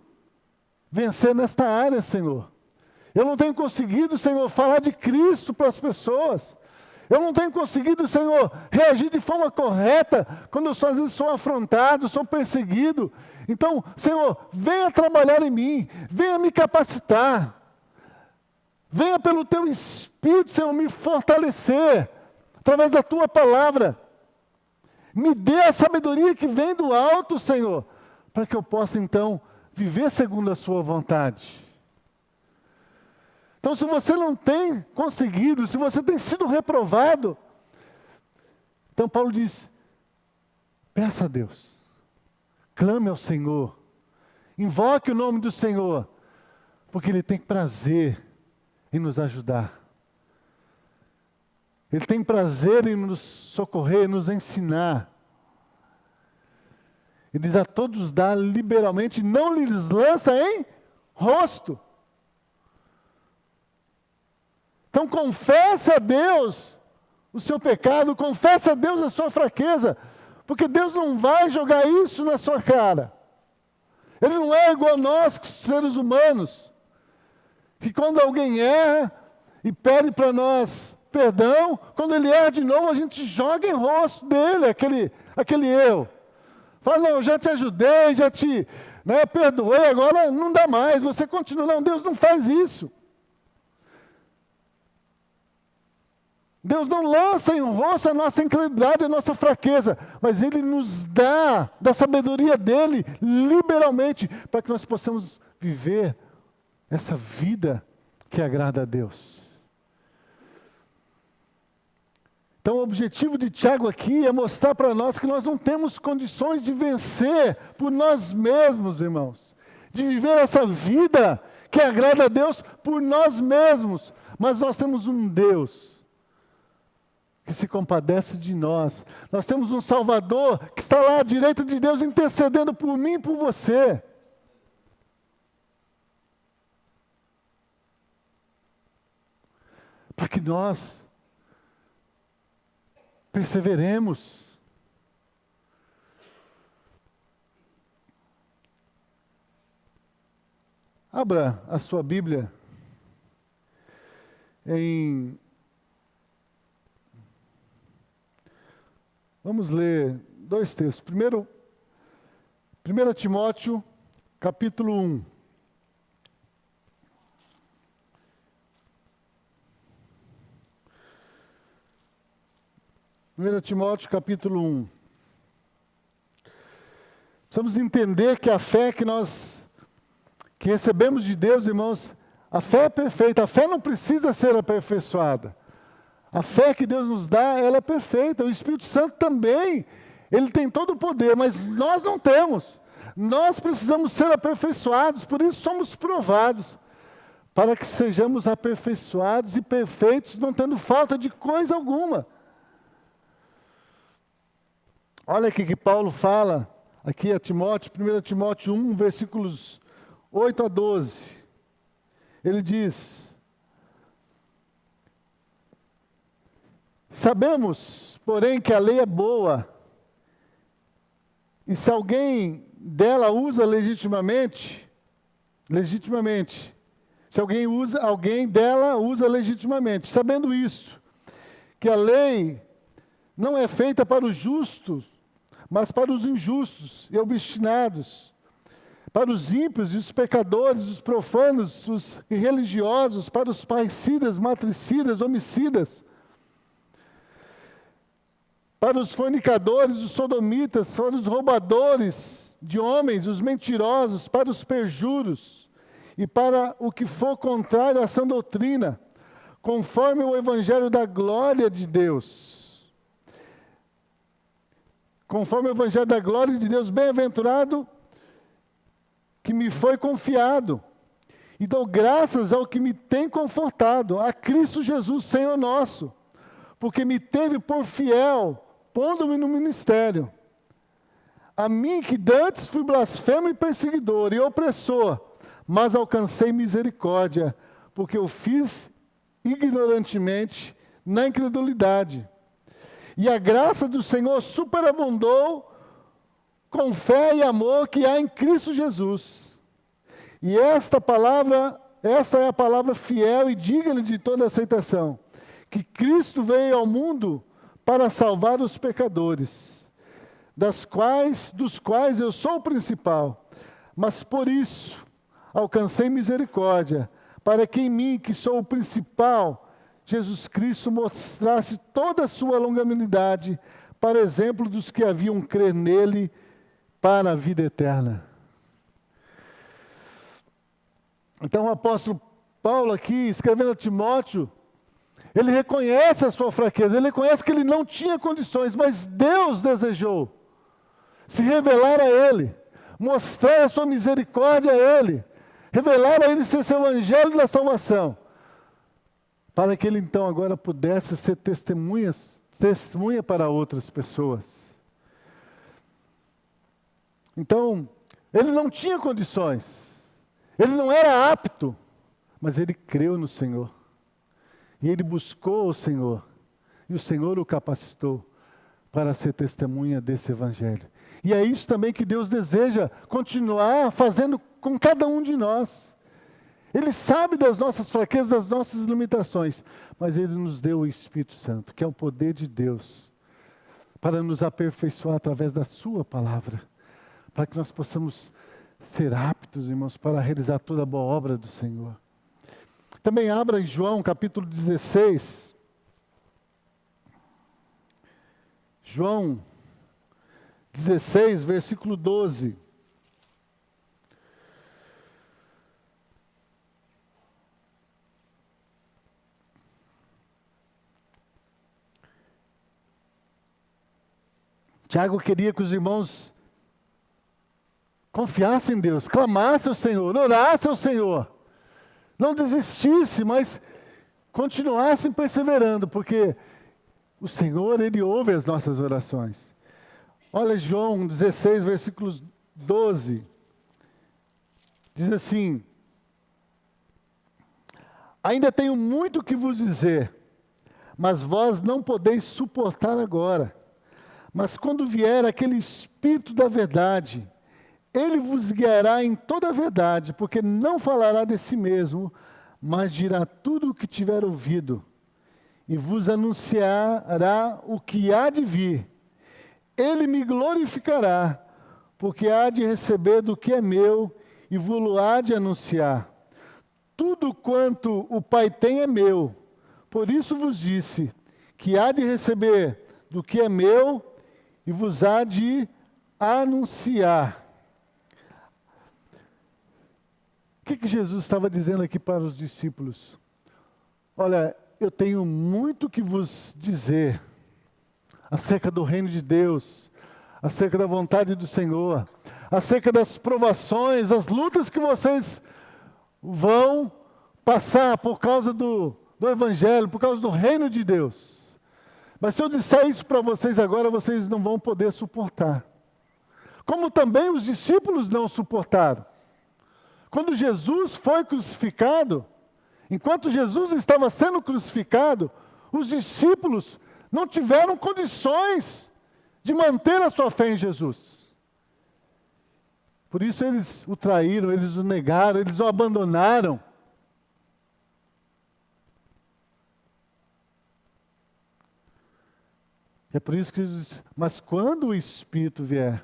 Speaker 1: vencer nesta área, Senhor. Eu não tenho conseguido, Senhor, falar de Cristo para as pessoas. Eu não tenho conseguido, Senhor, reagir de forma correta quando eu às vezes sou afrontado, sou perseguido. Então, Senhor, venha trabalhar em mim, venha me capacitar. Venha pelo Teu Espírito, Senhor, me fortalecer, através da Tua palavra. Me dê a sabedoria que vem do alto, Senhor, para que eu possa, então, viver segundo a Sua vontade. Então, se você não tem conseguido, se você tem sido reprovado, então Paulo diz, peça a Deus, clame ao Senhor, invoque o nome do Senhor, porque Ele tem prazer em nos ajudar. Ele tem prazer em nos socorrer, nos ensinar. Ele diz a todos dá liberalmente, não lhes lança em rosto. Então confesse a Deus o seu pecado, confesse a Deus a sua fraqueza, porque Deus não vai jogar isso na sua cara. Ele não é igual a nós, seres humanos, que quando alguém erra e pede para nós perdão, quando ele erra de novo, a gente joga em rosto dele aquele erro. Fala, não, eu já te ajudei, já te perdoei, agora não dá mais, você continua. Não, Deus não faz isso. Deus não lança em rosto a nossa incredulidade, a nossa fraqueza, mas Ele nos dá da sabedoria dEle, liberalmente, para que nós possamos viver essa vida que agrada a Deus. Então o objetivo de Tiago aqui é mostrar para nós que nós não temos condições de vencer por nós mesmos, irmãos. De viver essa vida que agrada a Deus por nós mesmos, mas nós temos um Deus que se compadece de nós. Nós temos um Salvador que está lá à direita de Deus intercedendo por mim e por você. Para que nós perseveremos. Abra a sua Bíblia em... Vamos ler dois textos. Primeiro, 1 Timóteo, capítulo 1. Primeiro Timóteo, capítulo 1. Precisamos entender que a fé que recebemos de Deus, irmãos, a fé é perfeita. A fé não precisa ser aperfeiçoada. A fé que Deus nos dá, ela é perfeita. O Espírito Santo também, ele tem todo o poder, mas nós não temos. Nós precisamos ser aperfeiçoados, por isso somos provados, para que sejamos aperfeiçoados e perfeitos, não tendo falta de coisa alguma. Olha aqui que Paulo fala, aqui a Timóteo, 1 Timóteo 1, versículos 8 a 12. Ele diz... Sabemos, porém, que a lei é boa, e se alguém dela usa legitimamente, legitimamente. Se alguém dela usa legitimamente. Sabendo isso, que a lei não é feita para os justos, mas para os injustos e obstinados, para os ímpios e os pecadores, os profanos, os irreligiosos, para os parricidas, matricidas, homicidas, para os fornicadores, os sodomitas, para os roubadores de homens, os mentirosos, para os perjuros e para o que for contrário à sã doutrina, conforme o evangelho da glória de Deus. Conforme o evangelho da glória de Deus, bem-aventurado que me foi confiado, e dou graças ao que me tem confortado, a Cristo Jesus, Senhor nosso, porque me teve por fiel, pondo-me no ministério. A mim que dantes fui blasfemo e perseguidor e opressor, mas alcancei misericórdia, porque eu fiz ignorantemente na incredulidade. E a graça do Senhor superabundou com fé e amor que há em Cristo Jesus. E essa é a palavra fiel e digna de toda aceitação, que Cristo veio ao mundo para salvar os pecadores, dos quais eu sou o principal, mas por isso alcancei misericórdia, para que em mim, que sou o principal, Jesus Cristo mostrasse toda a sua longanimidade, para exemplo dos que haviam crer nele para a vida eterna. Então o apóstolo Paulo aqui, escrevendo a Timóteo, ele reconhece a sua fraqueza, ele reconhece que ele não tinha condições, mas Deus desejou se revelar a ele, mostrar a sua misericórdia a ele, revelar a ele seu evangelho da salvação, para que ele então agora pudesse ser testemunha para outras pessoas. Então, ele não tinha condições, ele não era apto, mas ele creu no Senhor. E ele buscou o Senhor, e o Senhor o capacitou para ser testemunha desse evangelho. E é isso também que Deus deseja continuar fazendo com cada um de nós. Ele sabe das nossas fraquezas, das nossas limitações, mas Ele nos deu o Espírito Santo, que é o poder de Deus, para nos aperfeiçoar através da Sua palavra, para que nós possamos ser aptos, irmãos, para realizar toda a boa obra do Senhor. Também abra em João capítulo 16. João 16, versículo 12. Tiago queria que os irmãos confiassem em Deus, clamassem ao Senhor, orassem ao Senhor. Não desistissem, mas continuassem perseverando, porque o Senhor, Ele ouve as nossas orações. Olha João 16, versículos 12. Diz assim: ainda tenho muito que vos dizer, mas vós não podeis suportar agora. Mas quando vier aquele Espírito da verdade, Ele vos guiará em toda a verdade, porque não falará de si mesmo, mas dirá tudo o que tiver ouvido, e vos anunciará o que há de vir. Ele me glorificará, porque há de receber do que é meu, e vos há de anunciar. Tudo quanto o Pai tem é meu, por isso vos disse, que há de receber do que é meu, e vos há de anunciar. O que Jesus estava dizendo aqui para os discípulos? Olha, eu tenho muito que vos dizer acerca do reino de Deus, acerca da vontade do Senhor, acerca das provações, as lutas que vocês vão passar por causa do Evangelho, por causa do reino de Deus. Mas se eu disser isso para vocês agora, vocês não vão poder suportar. Como também os discípulos não suportaram. Quando Jesus foi crucificado, enquanto Jesus estava sendo crucificado, os discípulos não tiveram condições de manter a sua fé em Jesus. Por isso eles o traíram, eles o negaram, eles o abandonaram. É por isso que Jesus diz, mas quando o Espírito vier,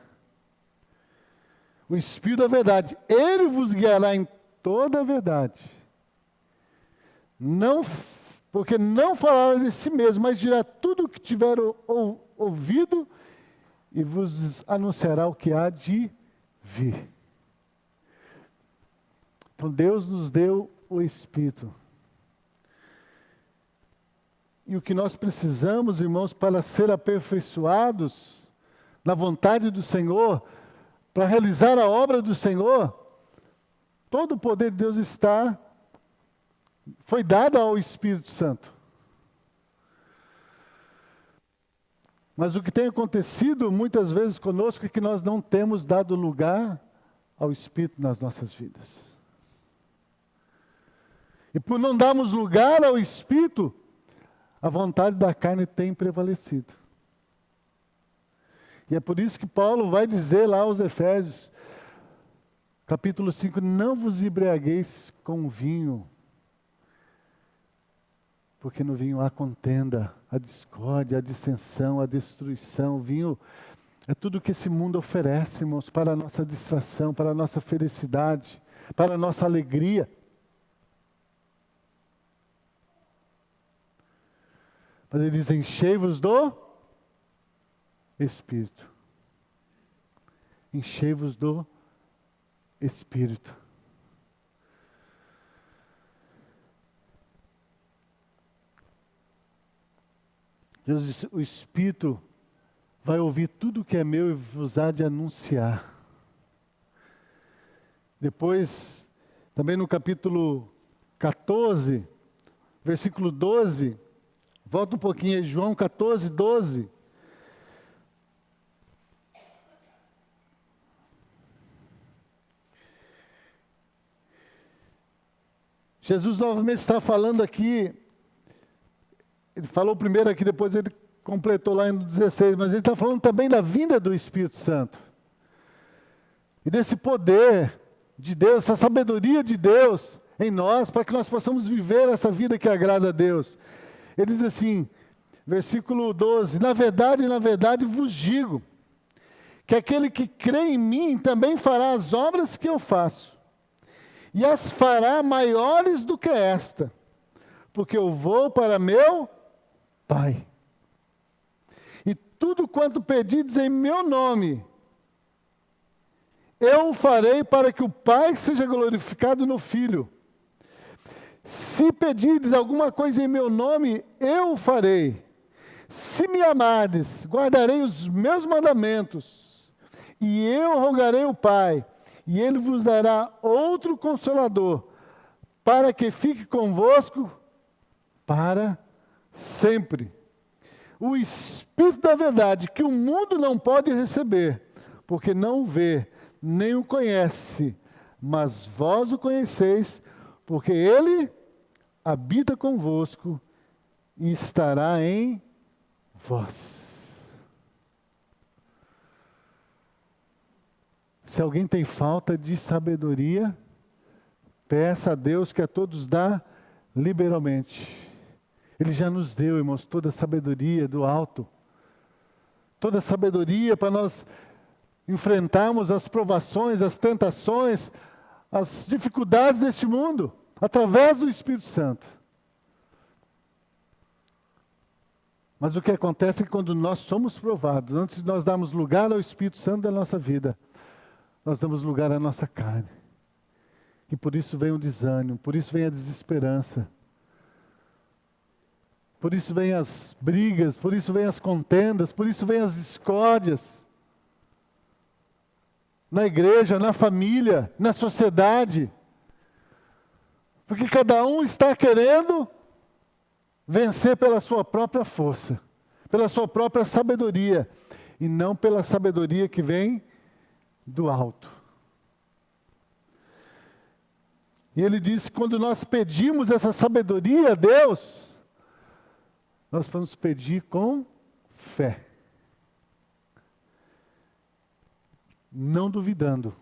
Speaker 1: o Espírito da verdade, ele vos guiará em toda a verdade. Não, porque não falará de si mesmo, mas dirá tudo o que tiver ouvido e vos anunciará o que há de vir. Então Deus nos deu o Espírito. E o que nós precisamos, irmãos, para ser aperfeiçoados na vontade do Senhor, para realizar a obra do Senhor, todo o poder de Deus foi dado ao Espírito Santo. Mas o que tem acontecido muitas vezes conosco é que nós não temos dado lugar ao Espírito nas nossas vidas. E por não darmos lugar ao Espírito, a vontade da carne tem prevalecido. E é por isso que Paulo vai dizer lá aos Efésios, capítulo 5, não vos embriagueis com vinho, porque no vinho há contenda, a discórdia, a dissensão, a destruição. O vinho é tudo que esse mundo oferece, irmãos, para a nossa distração, para a nossa felicidade, para a nossa alegria. Mas ele diz, enchei-vos do Espírito. Enchei-vos do Espírito. Deus disse, o Espírito vai ouvir tudo que é meu e vos há de anunciar. Depois, também no capítulo 14, versículo 12, volta um pouquinho aí, João 14, 12. Jesus novamente está falando aqui, ele falou primeiro aqui, depois ele completou lá no 16, mas ele está falando também da vinda do Espírito Santo. E desse poder de Deus, essa sabedoria de Deus em nós, para que nós possamos viver essa vida que agrada a Deus. Ele diz assim, versículo 12, na verdade vos digo, que aquele que crê em mim também fará as obras que eu faço, e as fará maiores do que esta, porque eu vou para meu Pai. E tudo quanto pedides em meu nome, eu o farei para que o Pai seja glorificado no Filho. Se pedirdes alguma coisa em meu nome, eu o farei. Se me amardes, guardarei os meus mandamentos, e eu rogarei ao Pai, e ele vos dará outro Consolador, para que fique convosco para sempre. O Espírito da verdade, que o mundo não pode receber, porque não o vê, nem o conhece, mas vós o conheceis, porque ele habita convosco e estará em vós. Se alguém tem falta de sabedoria, peça a Deus que a todos dá liberalmente. Ele já nos deu, irmãos, toda a sabedoria do alto. Toda a sabedoria para nós enfrentarmos as provações, as tentações, as dificuldades deste mundo, através do Espírito Santo. Mas o que acontece é que quando nós somos provados, antes de nós darmos lugar ao Espírito Santo da nossa vida, nós damos lugar à nossa carne. E por isso vem o desânimo, por isso vem a desesperança. Por isso vem as brigas, por isso vem as contendas, por isso vem as discórdias. Na igreja, na família, na sociedade. Porque cada um está querendo vencer pela sua própria força, pela sua própria sabedoria, e não pela sabedoria que vem do alto. E ele diz que quando nós pedimos essa sabedoria a Deus, nós vamos pedir com fé. Não duvidando.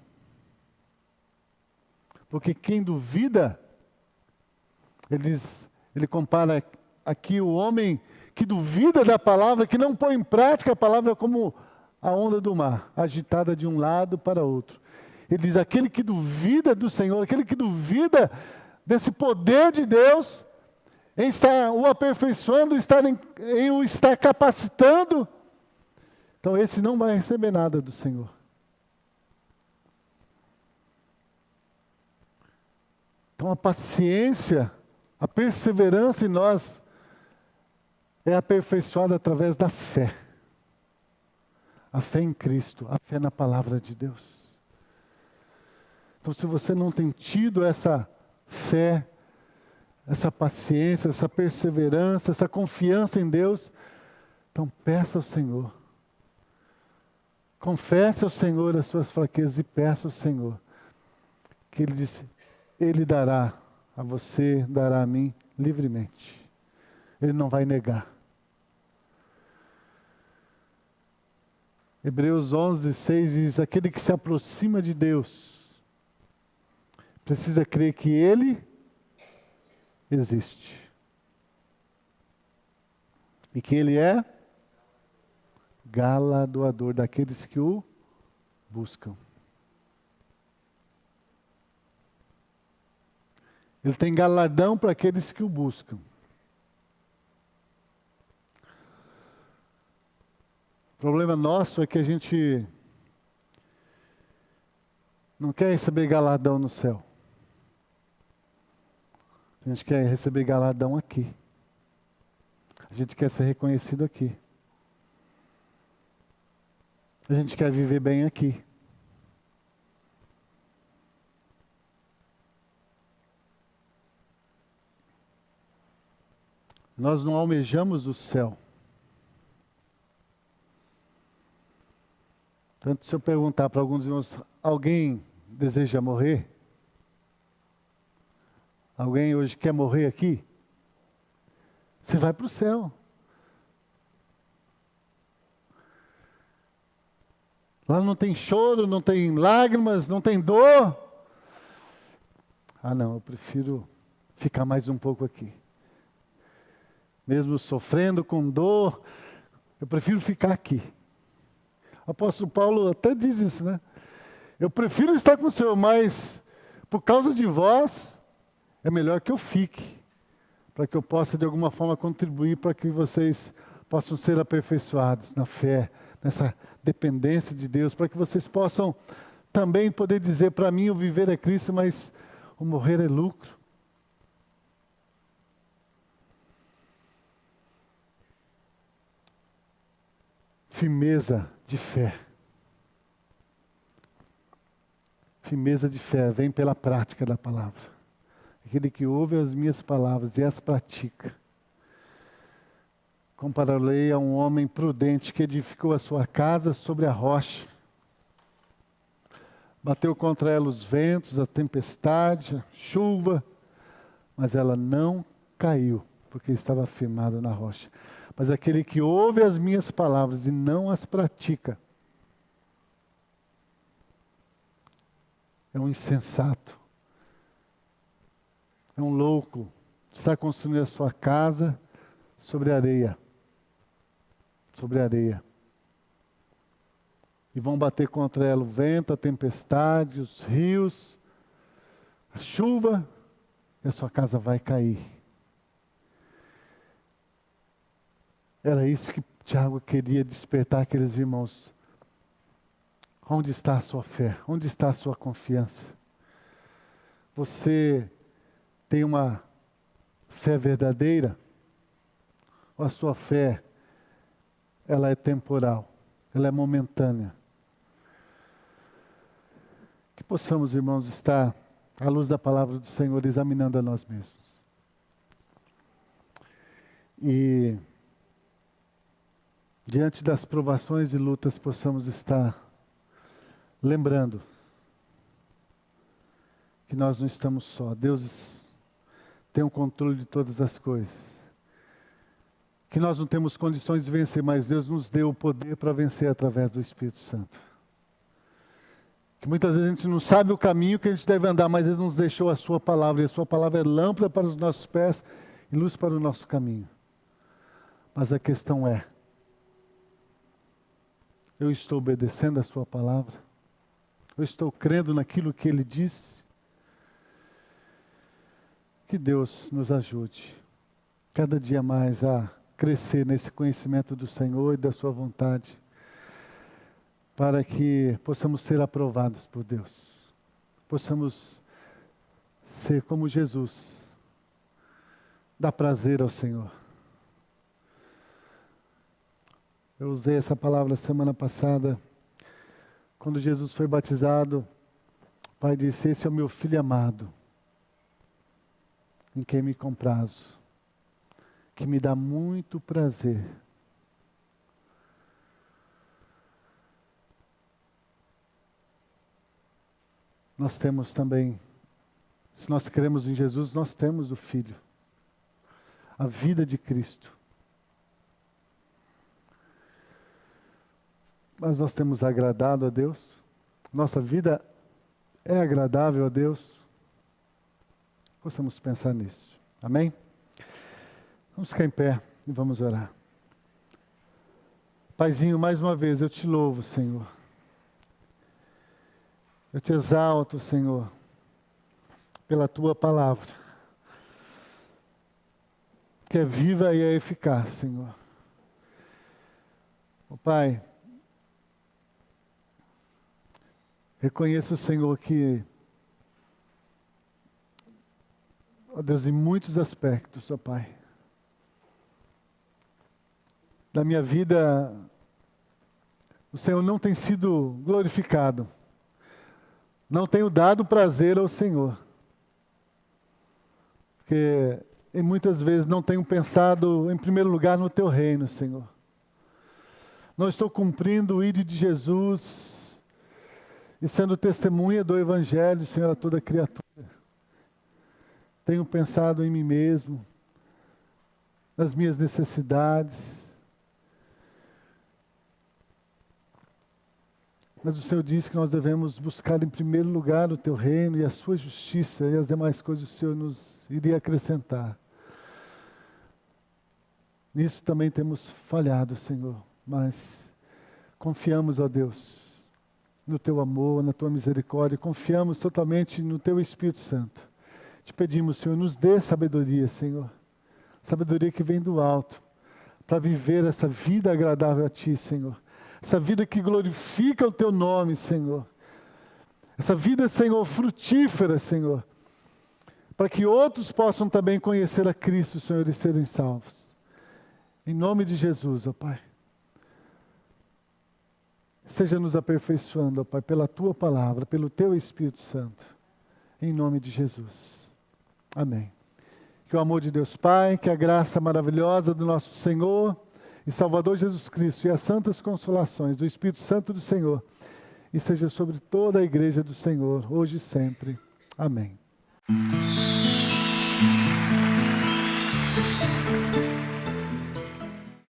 Speaker 1: Porque quem duvida, ele compara aqui o homem que duvida da palavra, que não põe em prática a palavra, como a onda do mar, agitada de um lado para outro. Ele diz, aquele que duvida do Senhor, aquele que duvida desse poder de Deus, em estar o aperfeiçoando, em o estar capacitando, então esse não vai receber nada do Senhor. Então a paciência, a perseverança em nós é aperfeiçoada através da fé. A fé em Cristo, a fé na palavra de Deus. Então se você não tem tido essa fé, essa paciência, essa perseverança, essa confiança em Deus, então peça ao Senhor. Confesse ao Senhor as suas fraquezas e peça ao Senhor. Que Ele disse, Ele dará a você, dará a mim livremente. Ele não vai negar. Hebreus 11:6 diz, aquele que se aproxima de Deus, precisa crer que Ele existe. E que Ele é galardoador daqueles que o buscam. Ele tem galardão para aqueles que o buscam. O problema nosso é que a gente não quer receber galardão no céu. A gente quer receber galardão aqui. A gente quer ser reconhecido aqui. A gente quer viver bem aqui. Nós não almejamos o céu. Tanto se eu perguntar para alguns irmãos, alguém deseja morrer? Alguém hoje quer morrer aqui? Você vai para o céu. Lá não tem choro, não tem lágrimas, não tem dor. Ah não, eu prefiro ficar mais um pouco aqui. Mesmo sofrendo com dor, eu prefiro ficar aqui. O apóstolo Paulo até diz isso, né? Eu prefiro estar com o Senhor, mas por causa de vós, é melhor que eu fique, para que eu possa de alguma forma contribuir para que vocês possam ser aperfeiçoados na fé, nessa dependência de Deus, para que vocês possam também poder dizer, para mim o viver é Cristo, mas o morrer é lucro. Firmeza de fé. Firmeza de fé vem pela prática da palavra. Aquele que ouve as minhas palavras e as pratica. Compararei a um homem prudente que edificou a sua casa sobre a rocha. Bateu contra ela os ventos, a tempestade, a chuva, mas ela não caiu, porque estava firmada na rocha. Mas aquele que ouve as minhas palavras e não as pratica, é um insensato, é um louco, está construindo a sua casa sobre areia. Sobre areia. E vão bater contra ela o vento, a tempestade, os rios, a chuva, e a sua casa vai cair. Era isso que Tiago queria despertar aqueles irmãos. Onde está a sua fé? Onde está a sua confiança? Você tem uma fé verdadeira? Ou a sua fé, ela é temporal? Ela é momentânea? Que possamos, irmãos, estar à luz da palavra do Senhor, examinando a nós mesmos. E diante das provações e lutas, possamos estar lembrando que nós não estamos só. Deus tem o controle de todas as coisas. Que nós não temos condições de vencer, mas Deus nos deu o poder para vencer através do Espírito Santo. Que muitas vezes a gente não sabe o caminho que a gente deve andar, mas Ele nos deixou a Sua palavra, e a Sua palavra é lâmpada para os nossos pés e luz para o nosso caminho. Mas a questão é, eu estou obedecendo a Sua palavra? Eu estou crendo naquilo que Ele disse? Que Deus nos ajude cada dia mais a crescer nesse conhecimento do Senhor e da Sua vontade, para que possamos ser aprovados por Deus. Possamos ser como Jesus, dar prazer ao Senhor. Eu usei essa palavra semana passada, quando Jesus foi batizado, o Pai disse: esse é o meu Filho amado, em quem me comprazo, que me dá muito prazer. Nós temos também, se nós cremos em Jesus, nós temos o Filho, a vida de Cristo. Mas nós temos agradado a Deus? Nossa vida é agradável a Deus? Possamos pensar nisso. Amém? Vamos ficar em pé e vamos orar. Paizinho, mais uma vez eu te louvo, Senhor. Eu te exalto, Senhor, pela Tua palavra, que é viva e é eficaz, Senhor. Ó Pai, reconheço, Senhor, que, ó Deus, em muitos aspectos, ó Pai, da minha vida, o Senhor não tem sido glorificado. Não tenho dado prazer ao Senhor. Porque e muitas vezes não tenho pensado em primeiro lugar no Teu reino, Senhor. Não estou cumprindo o ídolo de Jesus e sendo testemunha do Evangelho, Senhor, a toda criatura. Tenho pensado em mim mesmo, nas minhas necessidades. Mas o Senhor disse que nós devemos buscar em primeiro lugar o Teu reino e a Sua justiça, e as demais coisas o Senhor nos iria acrescentar. Nisso também temos falhado, Senhor, mas confiamos, ó Deus, no Teu amor, na Tua misericórdia, confiamos totalmente no Teu Espírito Santo. Te pedimos, Senhor, nos dê sabedoria, Senhor, sabedoria que vem do alto, para viver essa vida agradável a Ti, Senhor. Essa vida que glorifica o Teu nome, Senhor. Essa vida, Senhor, frutífera, Senhor. Para que outros possam também conhecer a Cristo, Senhor, e serem salvos. Em nome de Jesus, ó Pai. Seja nos aperfeiçoando, ó Pai, pela Tua palavra, pelo Teu Espírito Santo. Em nome de Jesus. Amém. Que o amor de Deus Pai, que a graça maravilhosa do nosso Senhor e Salvador Jesus Cristo e as santas consolações do Espírito Santo do Senhor, e seja sobre toda a igreja do Senhor, hoje e sempre. Amém.